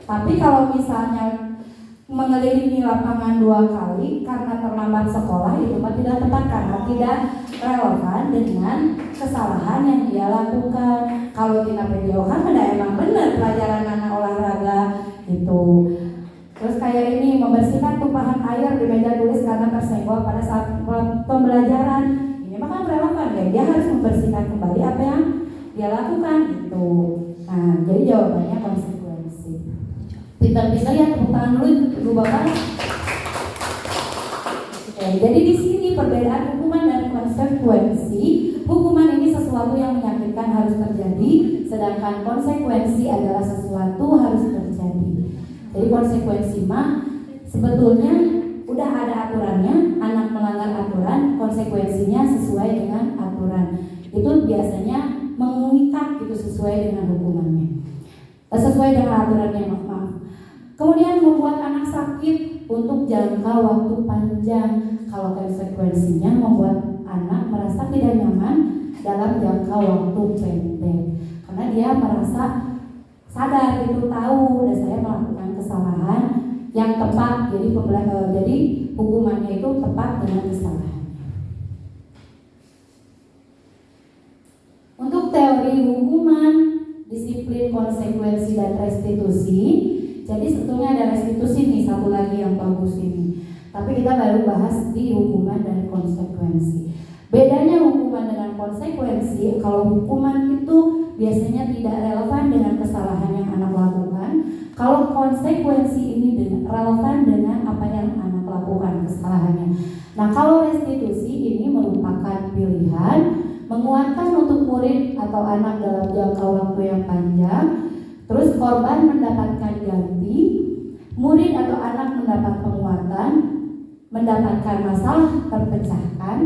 Tapi kalau misalnya mengelilingi lapangan 2 kali karena terlambat sekolah itu tidak tepat karena tidak relevan dengan kesalahan yang dia lakukan. Kalau tidak PJOK emang benar pelajaran anak olahraga itu. Terus kayak ini, membersihkan tumpahan air di meja tulis karena tersenggol pada saat pembelajaran. Ini mah kan relevan ya, dia harus membersihkan kembali apa yang dia lakukan gitu. Nah, jadi jawabannya konsekuensi. Pintar-pintar ya, tepuk tangan dulu Bapak. Oke, jadi di sini perbedaan hukuman dan konsekuensi. Hukuman ini sesuatu yang menyakitkan harus terjadi, sedangkan konsekuensi adalah sesuatu harus terjadi. Jadi konsekuensi mah sebetulnya udah ada aturannya, anak melanggar aturan, konsekuensinya sesuai dengan aturan. Itu biasanya mengikat gitu sesuai dengan hukumannya. Sesuai dengan aturannya, maaf. Kemudian membuat anak sakit untuk jangka waktu panjang. Kalau konsekuensinya membuat anak merasa tidak nyaman dalam jangka waktu pendek. Karena dia merasa sadar itu tahu dan saya melakukan kesalahan yang tepat, jadi hukumannya itu tepat dengan kesalahan. Untuk teori hukuman, disiplin, konsekuensi dan restitusi. Jadi sebetulnya ada restitusi nih, satu lagi yang bagus ini. Tapi kita baru bahas di hukuman dan konsekuensi. Bedanya hukuman dengan konsekuensi, kalau hukuman itu biasanya tidak relevan dengan kesalahan yang anak lakukan. Kalau konsekuensi ini relevan dengan apa yang anak lakukan kesalahannya. Nah, kalau restitusi ini merupakan pilihan menguatkan untuk murid atau anak dalam jangka waktu yang panjang. Terus korban mendapatkan ganti, murid atau anak mendapat penguatan, mendapatkan masalah terpecahkan,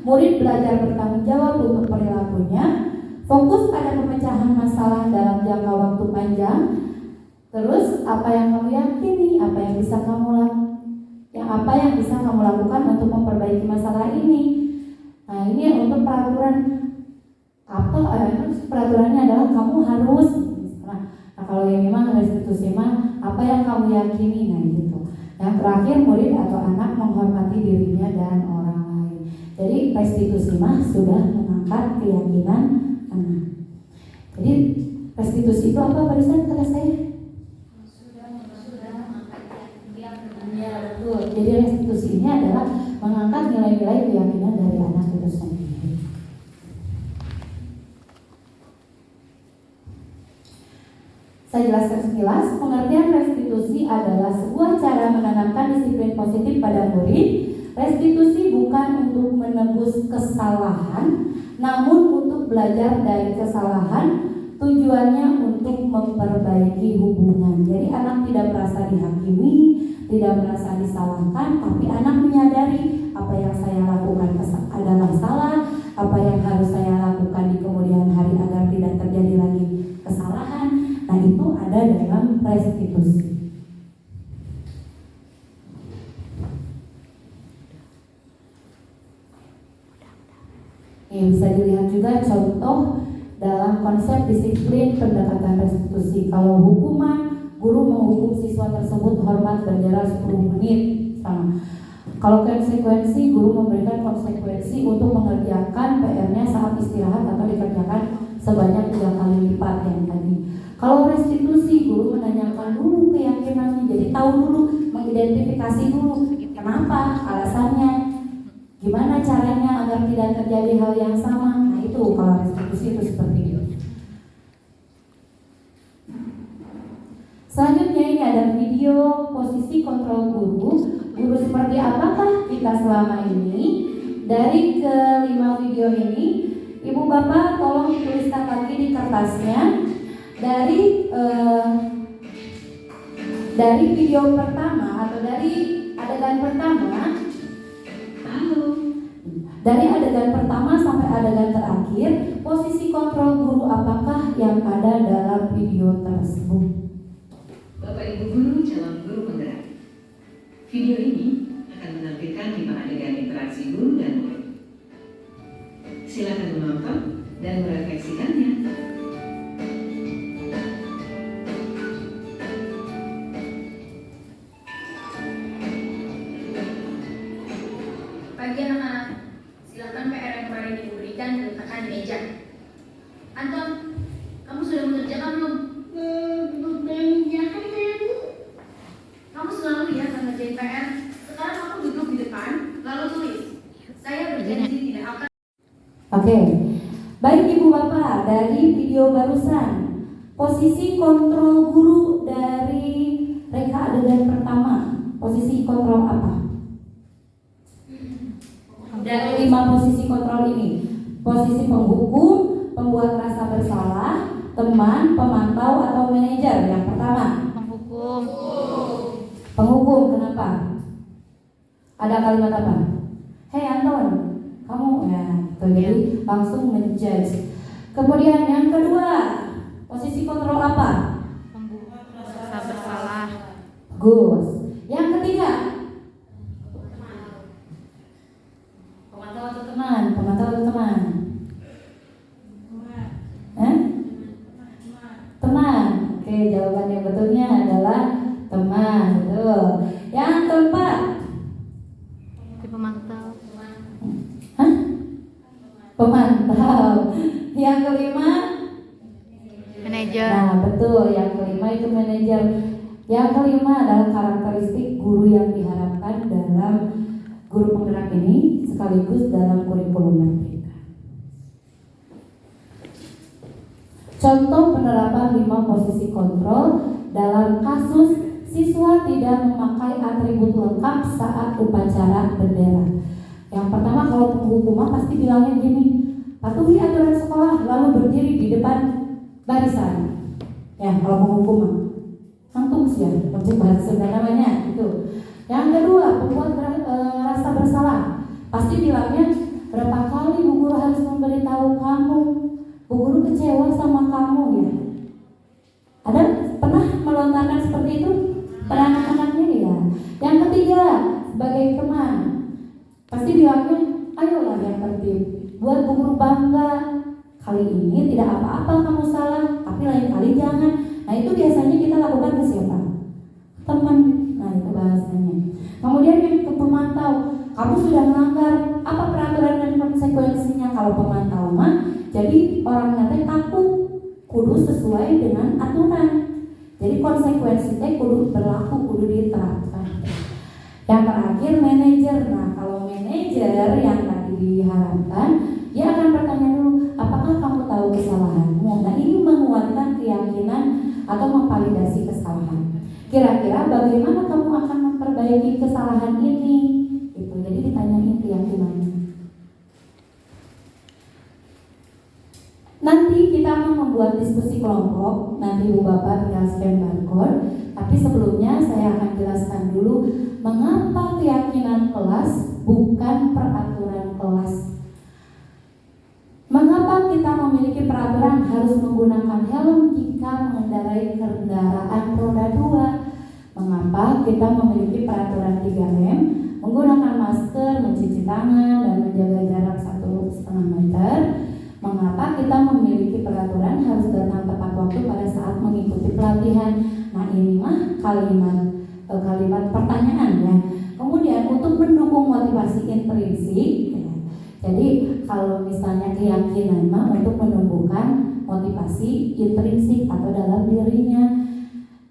murid belajar bertanggung jawab untuk perilakunya, fokus pada pemecahan masalah dalam jangka waktu panjang. Terus apa yang kamu yakini, apa yang bisa kamu lakukan untuk memperbaiki masalah ini. Nah, ini untuk peraturan peraturannya adalah kamu harus. Nah, kalau yang memang restitusi mah apa yang kamu yakini, nah gitu. Yang terakhir, murid atau anak menghormati dirinya dan orang lain. Jadi restitusi mah sudah mengangkat keyakinan anak. Jadi restitusi itu apa barusan kata saya? Ya betul. Jadi restitusi ini adalah mengangkat nilai-nilai keyakinan dari anak itu sendiri. Saya jelaskan sekilas, pengertian restitusi adalah sebuah cara menanamkan disiplin positif pada murid. Restitusi bukan untuk menebus kesalahan, namun untuk belajar dari kesalahan. Tujuannya untuk memperbaiki hubungan. Jadi anak tidak merasa dihakimi, tidak merasa disalahkan, tapi anak menyadari apa yang saya lakukan adalah salah, apa yang harus saya lakukan di kemudian hari agar tidak terjadi lagi kesalahan. Nah, itu ada dalam restitusi. Bisa dilihat juga contoh dalam konsep disiplin pendekatan restitusi. Kalau hukuman, guru menghukum siswa tersebut hormat berjarak 10 menit sama. Kalau konsekuensi, guru memberikan konsekuensi untuk mengerjakan PR-nya saat istirahat atau dikerjakan sebanyak 3 kali lipat yang tadi. Kalau restitusi, guru menanyakan dulu keyakinannya, jadi tahu dulu, mengidentifikasi dulu kenapa, alasannya, gimana caranya agar tidak terjadi hal yang sama. Nah, itu kalau restitusi itu seperti itu. Selanjutnya ini ada video posisi kontrol guru. Guru seperti apakah kita selama ini? Dari kelima video ini, Ibu Bapak tolong dituliskan lagi di kertasnya. Dari video pertama atau dari adegan pertama, dari adegan pertama sampai adegan terakhir, posisi kontrol guru apakah yang ada dalam video tersebut? Bapak Ibu Guru calon guru penggerak. Video ini akan menampilkan 5 adegan interaksi guru dan murid. Silakan menonton dan merefleksikannya. Pagi anak-anak, silakan PR yang kemarin diberikan diletakkan di meja. Anton, kamu sudah mengerjakan belum? Belum mengerjakan saya, Bu. Kamu selalu ya mengerjain PR. Sekarang kamu duduk di depan, lalu tulis. Saya berjanji tidak akan. Oke, baik Ibu Bapak, dari video barusan, posisi kontrol guru dari reka adegan pertama, posisi kontrol apa? Dari 5 posisi kontrol ini, posisi penghukum, pembuat rasa bersalah, teman, pemantau, atau manajer. Yang pertama, Menghukum. penghukum. Kenapa? Ada kalimat apa? Hei Anton, kamu ya, gitu. Jadi langsung menjudge. Kemudian yang kedua, posisi kontrol apa? Pembuat rasa bersalah. Gus. Yang ketiga, pemantau atau teman? Pemantau atau teman? Teman. Oke, jawaban yang betulnya adalah teman. Betul. Yang keempat, Pemantau. hah? Pemantau. Yang kelima, Manajer. nah betul. Yang kelima itu manajer. Yang kelima adalah karakteristik guru yang diharapkan dalam guru penggerak ini sekaligus dalam kurikulum merdeka. Contoh penerapan 5 posisi kontrol dalam kasus siswa tidak memakai atribut lengkap saat upacara bendera. Yang pertama, kalau penghukuman pasti bilangnya gini, patuhi aturan sekolah lalu berdiri di depan barisan. Ya, kalau penghukuman ngantuk sih ya, objek bahasa Sunda namanya itu. Yang kedua, pembuat rasa bersalah. Pasti bilangnya, berapa kali Bu Guru harus memberitahu kamu? Bu Guru kecewa sama kamu ya. Ada pernah melontarkan seperti itu? Pada anak-anaknya ya. Yang ketiga, sebagai teman, pasti bilangnya, ayolah yang tertib, buat Bu Guru bangga. Kali ini tidak apa-apa kamu salah, tapi lain kali jangan. Nah itu biasanya kita lakukan ke siapa? Teman. Nah itu bahasanya. Kemudian yang ke pemantau, kamu sudah melanggar, apa peraturan dan konsekuensinya? Kalau pemantau mah, jadi orang nanti takut, kudu sesuai dengan aturan. Jadi konsekuensi teh kudu berlaku, kudu diterapkan. Yang terakhir manajer. Nah kalau manajer yang tadi diharapkan, dia akan bertanya dulu, apakah kamu tahu kesalahanmu? Nah ini menguatkan keyakinan atau memiliki kesalahan ini, gitu. Jadi ditanyain keyakinannya. Nanti kita akan membuat diskusi kelompok. Nanti Ibu Bapak tinggal scan barcode. Tapi sebelumnya saya akan jelaskan dulu mengapa keyakinan kelas bukan peraturan kelas. Mengapa kita memiliki peraturan harus menggunakan helm jika mengendarai kendaraan roda 2? Mengapa kita memiliki peraturan 3M, menggunakan masker, mencuci tangan, dan menjaga jarak 1,5 meter? Mengapa kita memiliki peraturan harus datang tepat waktu pada saat mengikuti pelatihan? Nah, ini mah kalimat pertanyaan ya. Kemudian untuk mendukung motivasi intrinsik ya. Jadi kalau misalnya keyakinan mah untuk menumbuhkan motivasi intrinsik atau dalam dirinya,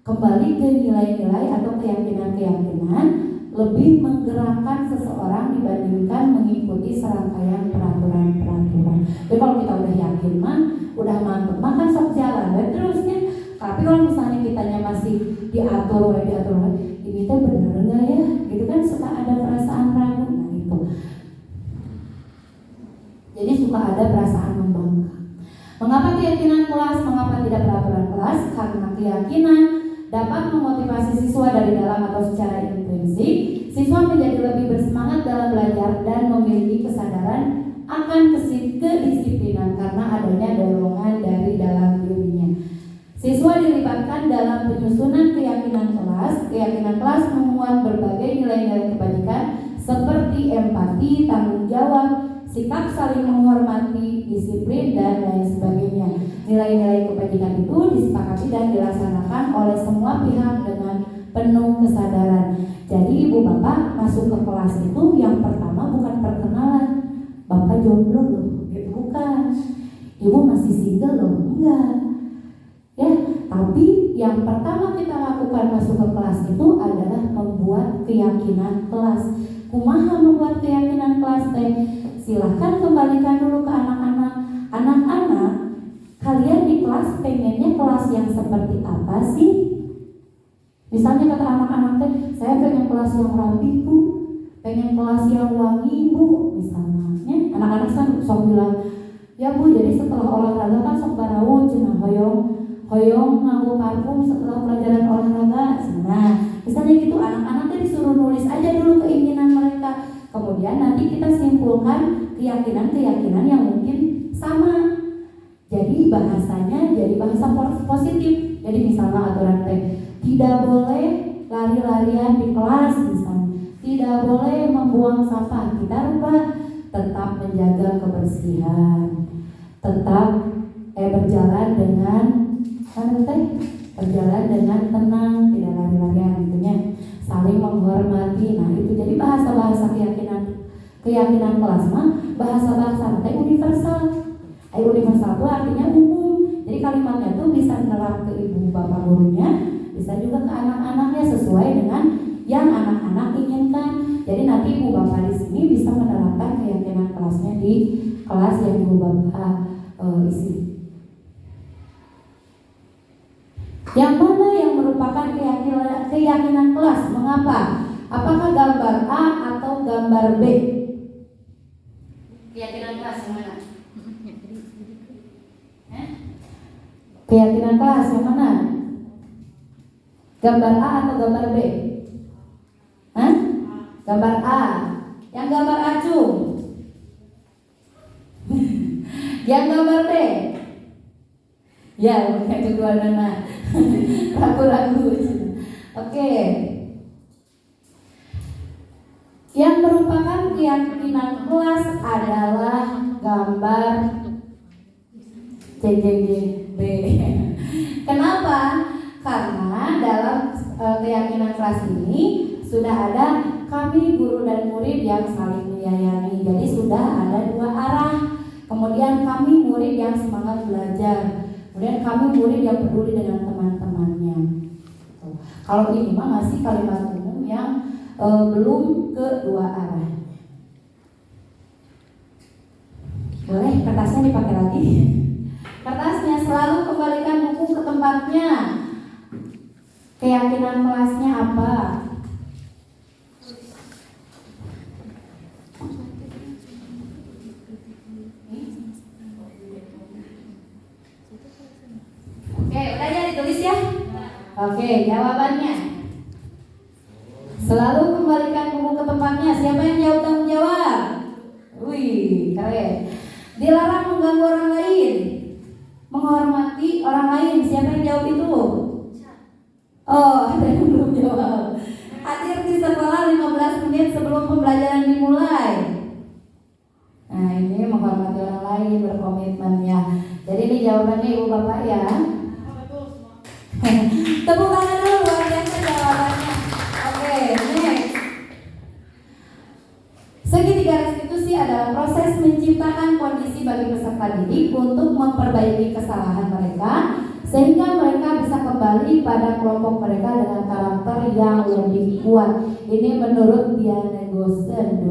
kembali ke nilai-nilai atau keyakinan-keyakinan lebih menggerakkan seseorang dibandingkan mengikuti serangkaian peraturan-peraturan. Jadi kalau kita udah yakin mah, udah mantep mah kan sok jalan dan terusnya. Tapi kalau misalnya kitanya masih diatur, ini tuh bener enggak ya? Gitu kan suka ada perasaan ragu. Nah itu. Jadi suka ada perasaan membangkang. Mengapa keyakinan kelas? Mengapa tidak peraturan kelas? Karena keyakinan dapat memotivasi siswa dari dalam atau secara intrinsik. Siswa menjadi lebih bersemangat dalam belajar dan memiliki kesadaran akan kedisiplinan karena adanya dorongan dari dalam dirinya. Siswa dilibatkan dalam penyusunan keyakinan kelas. Keyakinan kelas memuat berbagai nilai-nilai kebajikan seperti empati, tanggung jawab, sikap saling menghormati, disiplin, dan lain sebagainya. Nilai-nilai kebajikan itu disepakati dan dilaksanakan oleh semua pihak dengan penuh kesadaran. Jadi Ibu Bapak masuk ke kelas itu yang pertama bukan perkenalan, Bapak jomblo loh, gitu bukan. Ibu masih single loh, enggak. Ya, tapi yang pertama kita lakukan masuk ke kelas itu adalah membuat keyakinan kelas. Kumaha membuat keyakinan kelas teh? Silahkan kembalikan dulu ke anak-anak. Anak-anak, kalian di kelas pengennya kelas yang seperti apa sih? Misalnya kata anak-anak teh, saya pengen kelas yang rapi Bu, pengen kelas yang wangi Bu, misalnya. Ya, anak-anak kan sok bilang, ya Bu, jadi setelah olahraga kan sok baraun, cenah hoyong nganggo parfum setelah pelajaran olahraga. Nah, misalnya gitu anak-anaknya disuruh nulis aja dulu keinginan mereka. Kemudian nanti kita simpulkan keyakinan-keyakinan yang mungkin sama. Jadi bahasanya jadi bahasa positif. Jadi misalnya aturan teh tidak boleh lari-larian di kelas misalnya. Tidak boleh membuang sampah. Kita rubah tetap menjaga kebersihan. Tetap berjalan dengan berjalan dengan tenang, tidak lari-larian intinya saling menghormati. Nah itu jadi bahasa-bahasa keyakinan kelas mah bahasa-bahasa teh universal. Universal itu artinya umum. Jadi kalimatnya tuh bisa menerap ke ibu bapak gurunya, bisa juga ke anak-anaknya sesuai dengan yang anak-anak inginkan. Jadi nanti ibu bapak di sini bisa menerapkan keyakinan kelasnya di kelas yang ibu bapak isi. Yang mana yang merupakan keyakinan kelas? Mengapa? Apakah gambar A atau gambar B? Keyakinan kelas yang mana? Keyakinan kelas yang mana? Gambar A atau gambar B? Gambar A. Yang gambar A cung. Yang gambar B. Ya, bukan kedua nana. Ragu-ragu. Oke. Yang merupakan keyakinan kelas adalah gambar B. Kenapa? Karena dalam keyakinan kelas ini sudah ada kami guru dan murid yang saling menyayangi. Jadi sudah ada dua arah. Kemudian kami murid yang semangat belajar. Kemudian kami murid yang peduli dengan teman-temannya. Kalau ini mah masih kalimat umum yang belum ke dua arah. Boleh kertasnya dipakai lagi. Kertasnya selalu kembalikan buku ke tempatnya. Keyakinan kelasnya apa? Oke, jawabannya. Selalu kembalikan buku ke tempatnya. Siapa yang jawab tanggung jawab? Wih, keren. Dilarang mengganggu orang lain. Menghormati orang lain. Siapa yang jawab itu? Oh, ada yang belum jawab. Hadir di sekolah 15 menit sebelum pembelajaran dimulai. Nah, ini menghormati orang lain, berkomitmen ya. Jadi ini jawabannya Ibu Bapak ya. Tepuk tangan dulu, luar biasa jawabannya. Oke, next. Segitiga restitusi adalah proses menciptakan kondisi bagi peserta didik untuk memperbaiki kesalahan mereka sehingga mereka bisa kembali pada kelompok mereka dengan karakter yang lebih kuat. Ini menurut Diana Gosen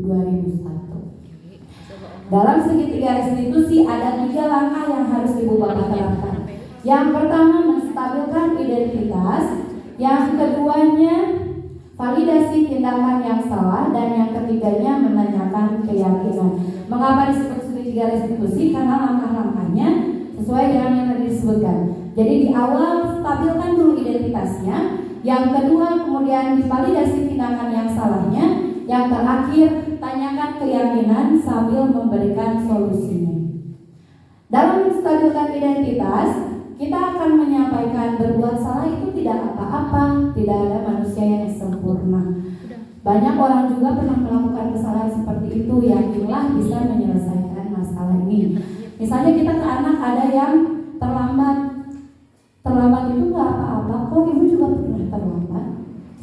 2001. Dalam segitiga restitusi ada 3 langkah yang harus Ibu Bapak terapkan. Yang pertama, menstabilkan identitas. Yang keduanya, validasi tindakan yang salah. Dan yang ketiganya, menanyakan keyakinan. Mengapa disebut segitiga restitusi? Karena langkah-langkahnya sesuai dengan yang tadi disebutkan. Jadi di awal stabilkan dulu identitasnya. Yang kedua, kemudian divalidasi tindakan yang salahnya. Yang terakhir, tanyakan keyakinan sambil memberikan solusinya. Dalam menstabilkan identitas, kita akan menyampaikan berbuat salah itu tidak apa-apa, tidak ada manusia yang sempurna. Banyak orang juga pernah melakukan kesalahan seperti itu, yakinlah bisa menyelesaikan masalah ini. Misalnya kita ke anak ada yang terlambat. Terlambat itu nggak apa-apa, kok ibu juga pernah terlambat.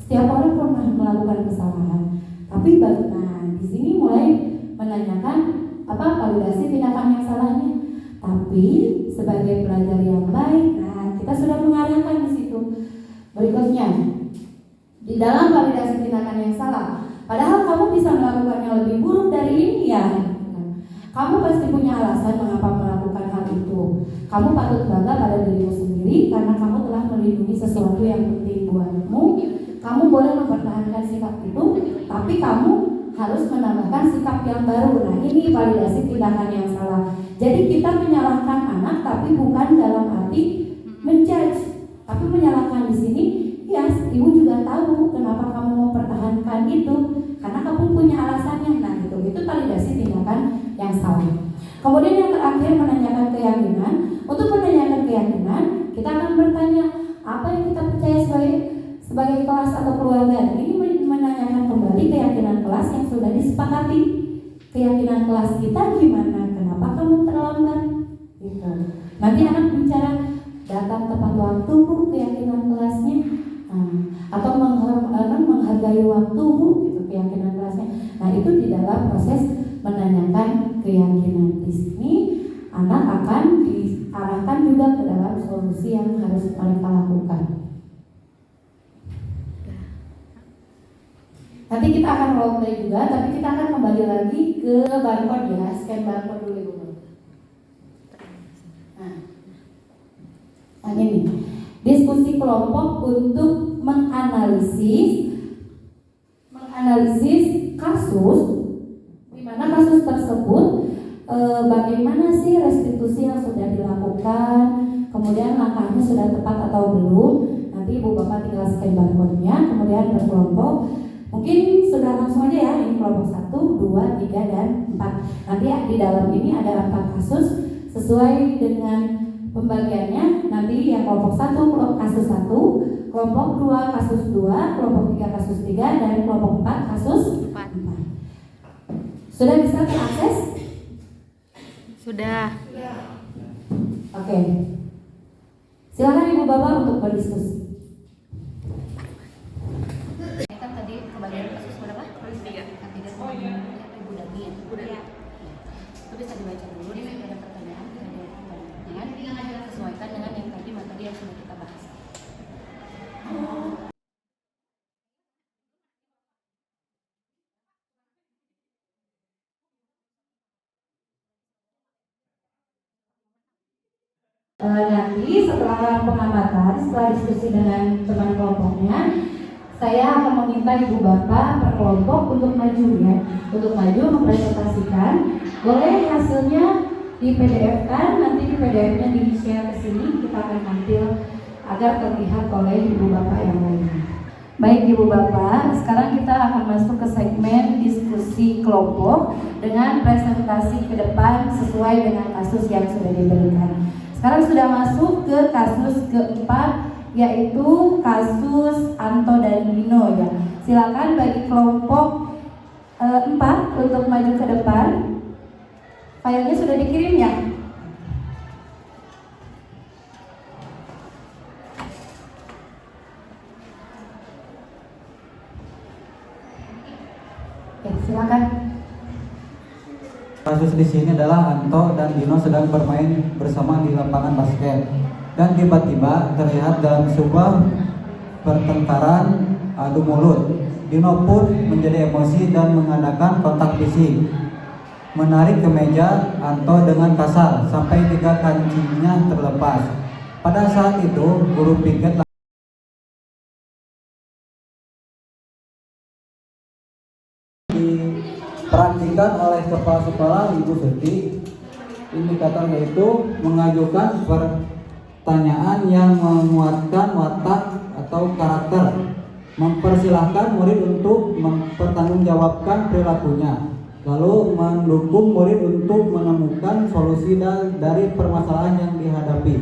Setiap orang pernah melakukan kesalahan. Tapi di sini mulai menanyakan validasi tindakan yang salahnya. Tapi sebagai pelajar yang baik, kita sudah mengarahkan di situ. Berikutnya, di dalam validasi tindakan yang salah, padahal kamu bisa melakukan yang lebih buruk dari ini ya. Kamu pasti punya alasan mengapa melakukan hal itu. Kamu patut bangga pada dirimu sendiri karena kamu telah melindungi sesuatu yang penting buatmu. Kamu boleh mempertahankan sikap itu, tapi kamu harus menambahkan sikap yang baru. Nah, ini validasi tindakan yang salah. Jadi kita menyalahkan anak, tapi bukan dalam arti menjudge, tapi menyalahkan di sini. Ya, ibu juga tahu kenapa kamu mempertahankan itu, karena kamu punya alasannya. Nah, itu validasi tindakan yang salah. Kemudian yang terakhir, menanyakan keyakinan. Untuk menanyakan keyakinan, kita akan bertanya apa yang kita percaya sebagai kelas atau keluarga. Ini menanyakan kembali keyakinan kelas yang sudah disepakati. Keyakinan kelas kita gimana? Kenapa kamu terlambat? Gitu. Nanti anak bicara datang tepat waktu bu, keyakinan kelasnya, atau menghargai waktu bu, gitu keyakinan kelasnya. Nah itu di dalam proses menanyakan keyakinan. Di sini anak akan diarahkan juga ke dalam solusi yang harus mereka lakukan. Nanti kita akan role play juga, tapi kita akan kembali lagi ke barcode ya, scan barcode dulu ibu. Nah ini diskusi kelompok untuk menganalisis kasus, di mana kasus tersebut bagaimana sih restitusi yang sudah dilakukan, kemudian langkahnya sudah tepat atau belum. Nanti ibu bapak tinggal scan barcode-nya, kemudian berkelompok. Mungkin sudah langsung aja ya, ini kelompok 1, 2, 3, dan 4. Nanti di dalam ini ada 4 kasus sesuai dengan pembagiannya. Nanti yang kelompok 1 kasus 1, kelompok 2 kasus 2, kelompok 3 kasus 3, dan kelompok 4 kasus 4. Sudah bisa terakses? Sudah. Oke. Silakan ibu bapak untuk berdiskusi. Kebagian kasus berapa? Kasus 3. Ibu Dami ya? Itu bisa dibaca dulu, di sini ada pertanyaan, sesuaikan dengan yang tadi materi yang sudah kita bahas. Nanti setelah pengamatan, setelah diskusi dengan teman kelompoknya, saya akan meminta ibu bapak per kelompok untuk maju ya, untuk maju mempresentasikan. Boleh hasilnya di PDF kan, nanti di PDF-nya di share ke sini, kita akan tampil agar terlihat oleh ibu bapak yang lainnya. Baik ibu bapak, sekarang kita akan masuk ke segmen diskusi kelompok dengan presentasi ke depan sesuai dengan kasus yang sudah diberikan. Sekarang sudah masuk ke kasus keempat, yaitu kasus Anto dan Dino ya. Silakan bagi kelompok 4 untuk maju ke depan. Filenya sudah dikirim ya? Silakan. Kasus di sini adalah Anto dan Dino sedang bermain bersama di lapangan basket dan tiba-tiba terlihat dalam sebuah pertengkaran adu mulut. Dino pun menjadi emosi dan mengadakan kontak fisik, menarik ke meja Anto dengan kasar sampai 3 kancingnya terlepas. Pada saat itu guru piket diperhatikan oleh kepala sekolah Ibu Suti. Indikatornya itu mengajukan pertanyaan yang menguatkan watak atau karakter, mempersilahkan murid untuk mempertanggungjawabkan perilakunya, lalu mendukung murid untuk menemukan solusi dari permasalahan yang dihadapi.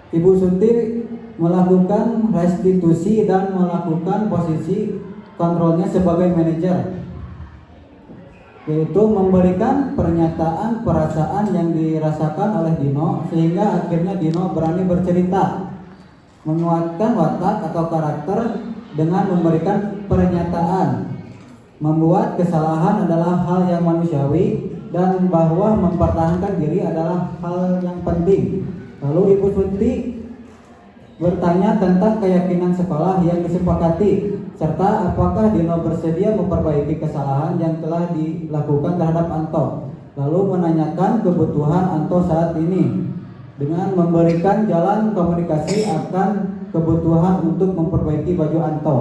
Ibu Suti melakukan restitusi dan melakukan posisi kontrolnya sebagai manajer, yaitu memberikan pernyataan perasaan yang dirasakan oleh Dino sehingga akhirnya Dino berani bercerita, menguatkan watak atau karakter dengan memberikan pernyataan, membuat kesalahan adalah hal yang manusiawi dan bahwa mempertahankan diri adalah hal yang penting. Lalu Ibu Suti bertanya tentang keyakinan sekolah yang disepakati serta apakah Dino bersedia memperbaiki kesalahan yang telah dilakukan terhadap Anto, lalu menanyakan kebutuhan Anto saat ini dengan memberikan jalan komunikasi akan kebutuhan untuk memperbaiki baju Anto.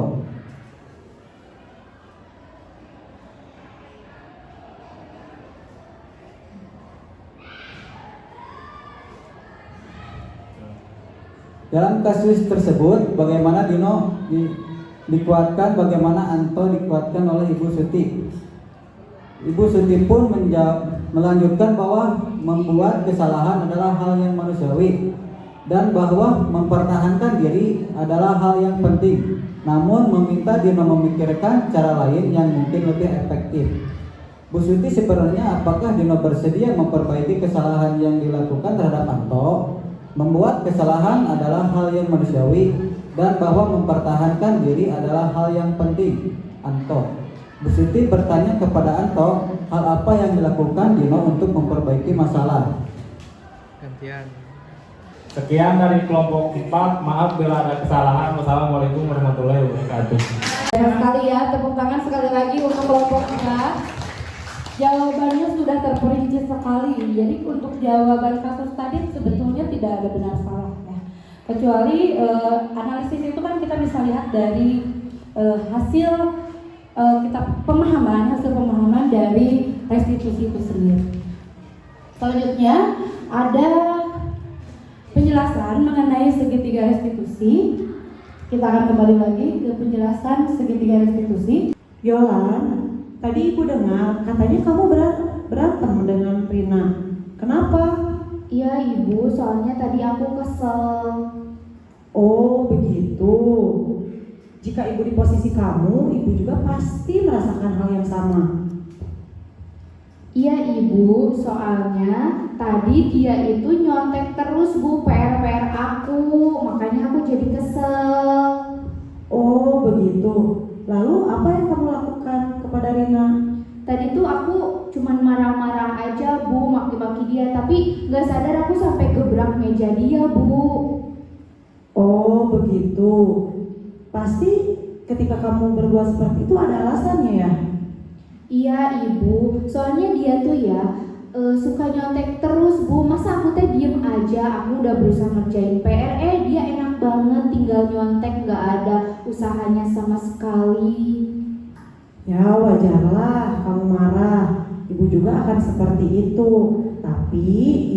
Dalam kasus tersebut, bagaimana Dino dikuatkan, bagaimana Anto dikuatkan oleh Ibu Suti. Ibu Suti pun melanjutkan bahwa membuat kesalahan adalah hal yang manusiawi dan bahwa mempertahankan diri adalah hal yang penting. Namun meminta Dino memikirkan cara lain yang mungkin lebih efektif. Bu Suti, sebenarnya apakah Dino bersedia memperbaiki kesalahan yang dilakukan terhadap Anto? Membuat kesalahan adalah hal yang manusiawi dan bahwa mempertahankan diri adalah hal yang penting. Anto. Bu Siti bertanya kepada Anto, hal apa yang dilakukan Dino untuk memperbaiki masalah? Sekian dari kelompok 4. Maaf bila ada kesalahan. Wassalamualaikum warahmatullahi wabarakatuh. Banyak sekali ya, tepuk tangan sekali lagi untuk kelompok 4. Jawabannya sudah terperinci sekali. Jadi untuk jawaban kasus tadi sebetulnya tidak ada benar salahnya. Kecuali analisis itu kan kita bisa lihat dari hasil hasil pemahaman dari restitusi itu sendiri. Selanjutnya ada penjelasan mengenai segitiga restitusi. Kita akan kembali lagi ke penjelasan segitiga restitusi. Yolan, tadi Ibu dengar katanya kamu berantem dengan Rina. Kenapa? Iya Ibu, soalnya tadi aku kesel. Oh begitu. Jika Ibu di posisi kamu, Ibu juga pasti merasakan hal yang sama. Iya Ibu, soalnya tadi dia itu nyontek terus Bu PR-PR aku, makanya aku jadi kesel. Oh begitu. Lalu apa yang kamu lakukan kepada Rina? Tadi tuh aku cuman marah-marah aja Bu, maki-maki dia, tapi gak sadar aku sampai gebrak meja dia Bu. Oh begitu. Pasti ketika kamu berbuat seperti itu ada alasannya ya? Iya Ibu, soalnya dia tuh ya suka nyontek terus Bu. Masa aku teh diem aja, aku udah berusaha ngerjain PR, dia enak banget tinggal nyontek, gak ada usahanya sama sekali. Ya wajarlah kamu marah, ibu juga akan seperti itu. Tapi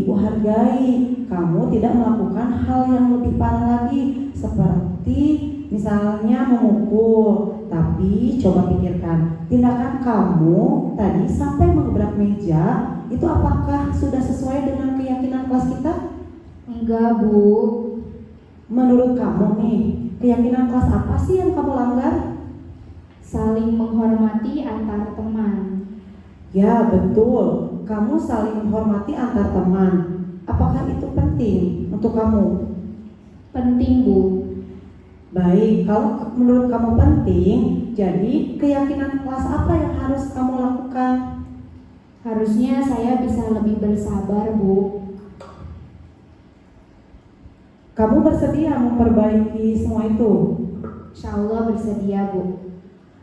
ibu hargai kamu tidak melakukan hal yang lebih parah lagi, seperti misalnya memukul. Tapi coba pikirkan, tindakan kamu tadi sampai mengebrak meja, itu apakah sudah sesuai dengan keyakinan kelas kita? Enggak, Bu. Menurut kamu nih, keyakinan kelas apa sih yang kamu langgar? Saling menghormati antar teman. Ya betul, kamu saling menghormati antar teman. Apakah itu penting untuk kamu? Penting, Bu. Baik, kalau menurut kamu penting, jadi keyakinan kelas apa yang harus kamu lakukan? Harusnya saya bisa lebih bersabar, Bu. Kamu bersedia memperbaiki semua itu? Insya Allah bersedia, Bu.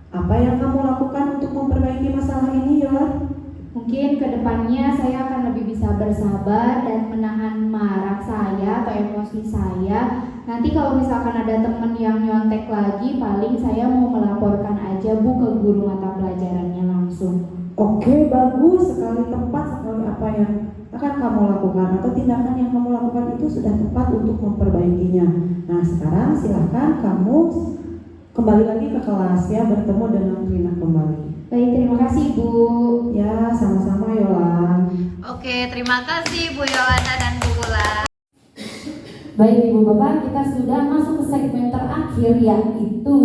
Apa yang kamu lakukan untuk memperbaiki masalah ini, Yola? Mungkin kedepannya saya akan lebih bisa bersabar dan menahan marah saya atau emosi saya. Nanti kalau misalkan ada teman yang nyontek lagi, paling saya mau melaporkan aja, Bu, ke guru mata pelajarannya langsung. Oke, bagus sekali, tepat sekali apa yang akan kamu lakukan atau tindakan yang kamu lakukan itu sudah tepat untuk memperbaikinya. Nah, sekarang silahkan kamu kembali lagi ke kelas ya, bertemu dengan Rina kembali. Baik, terima kasih, Bu. Ya, sama-sama Yolan. Oke, terima kasih Bu Yolanda dan Bu Gula. Baik Ibu Bapak, kita sudah masuk ke segmen terakhir yaitu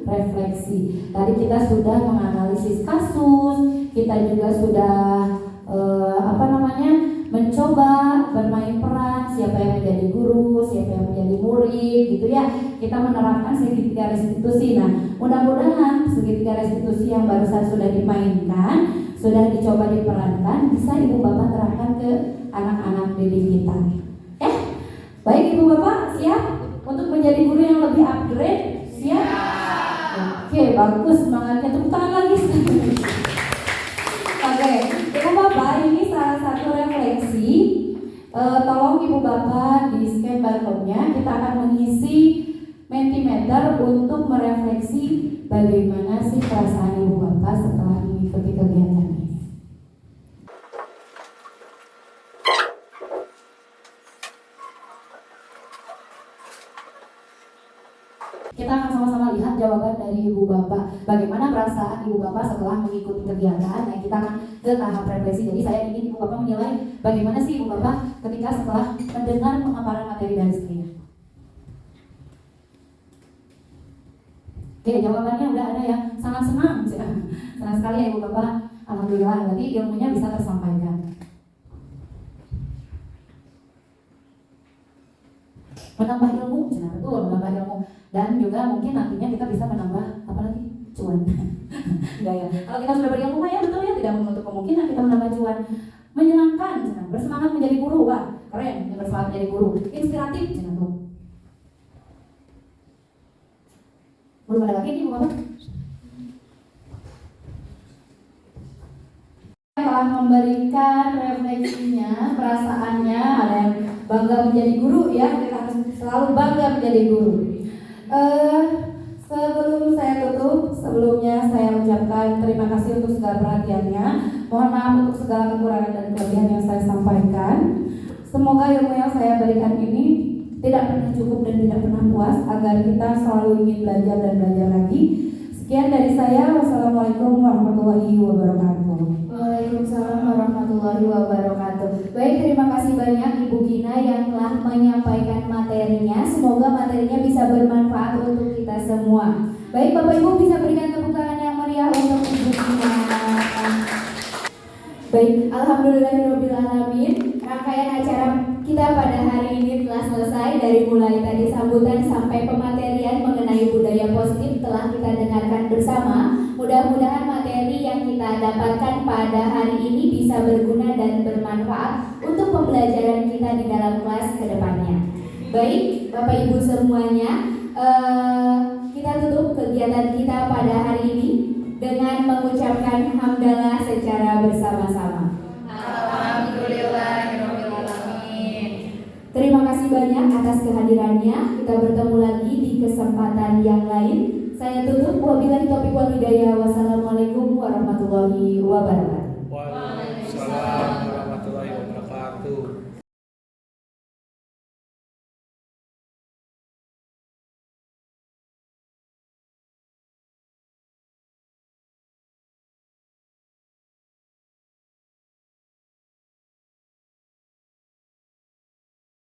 refleksi. Tadi kita sudah menganalisis kasus, kita juga sudah mencoba bermain peran, siapa yang menjadi guru, siapa yang menjadi murid, gitu ya. Kita menerapkan segitiga restitusi. Nah, mudah-mudahan segitiga restitusi yang barusan sudah dimainkan, sudah dicoba diperankan, bisa Ibu Bapak terapkan ke anak-anak didik kita. Baik Ibu Bapak, siap untuk menjadi guru yang lebih upgrade? Siap? Oke, bagus, semangatnya, tepuk tangan lagi. Oke, Ibu Bapak, ini salah satu refleksi. Tolong Ibu Bapak di scan barcode-nya, kita akan mengisi Mentimeter untuk merefleksi bagaimana sih perasaan Ibu Bapak setelah mengikuti kegiatan ini. Kita akan sama-sama lihat jawaban dari Ibu Bapak. Bagaimana perasaan Ibu Bapak setelah mengikuti kegiatan. Nah, kita akan ke tahap refleksi. Jadi saya ingin Ibu Bapak menilai bagaimana sih Ibu Bapak ketika setelah mendengar pemaparan materi dari saya. Oke, jawabannya udah ada yang sangat senang. Senang sekali ya Ibu Bapak. Alhamdulillah, berarti ilmunya bisa tersampaikan. Menambah ilmu, betul, menambah ilmu. Dan juga mungkin nantinya kita bisa menambah apa lagi? Cuan. Enggak ya. Kalau kita sudah berilmu ya betul ya, tidak menutup kemungkinan kita menambah cuan. Menyenangkan, bersemangat menjadi guru, wah keren, bersemangat menjadi guru. Inspiratif, tuh. Belum ada lagi nih Bu Bapak? Telah memberikan refleksinya, perasaannya, ada yang bangga menjadi guru ya, kita harus selalu bangga menjadi guru. Sebelum saya tutup, sebelumnya saya ucapkan terima kasih untuk segala perhatiannya. Mohon maaf untuk segala kekurangan dan kelebihan yang saya sampaikan. Semoga ilmu yang saya berikan ini tidak pernah cukup dan tidak pernah puas, agar kita selalu ingin belajar dan belajar lagi. Sekian dari saya. Wassalamualaikum warahmatullahi wabarakatuh. Waalaikumsalam warahmatullahi wabarakatuh. Baik, terima kasih banyak Ibu Gina yang telah menyampaikan materinya. Semoga materinya bisa bermanfaat untuk kita semua. Baik, Bapak Ibu bisa berikan tepuk tangan yang meriah untuk Ibu Gina. Baik, alhamdulillahirobbilalamin. Rangkaian acara kita pada hari ini telah selesai. Dari mulai tadi sambutan sampai pematerian mengenai budaya positif telah kita dengarkan bersama. Mudah-mudahan materi yang kita dapatkan pada hari ini bisa berguna dan bermanfaat untuk pembelajaran kita di dalam kelas ke depannya. Baik, Bapak Ibu semuanya, kita tutup kegiatan kita pada hari ini dengan mengucapkan hamdalah secara bersama-sama. Alhamdulillahirobbilalamin. Terima kasih banyak atas kehadirannya. Kita bertemu lagi di kesempatan yang lain. Saya tutup, wabillahi taufiq wal hidayah. Wassalamualaikum warahmatullahi wabarakatuh.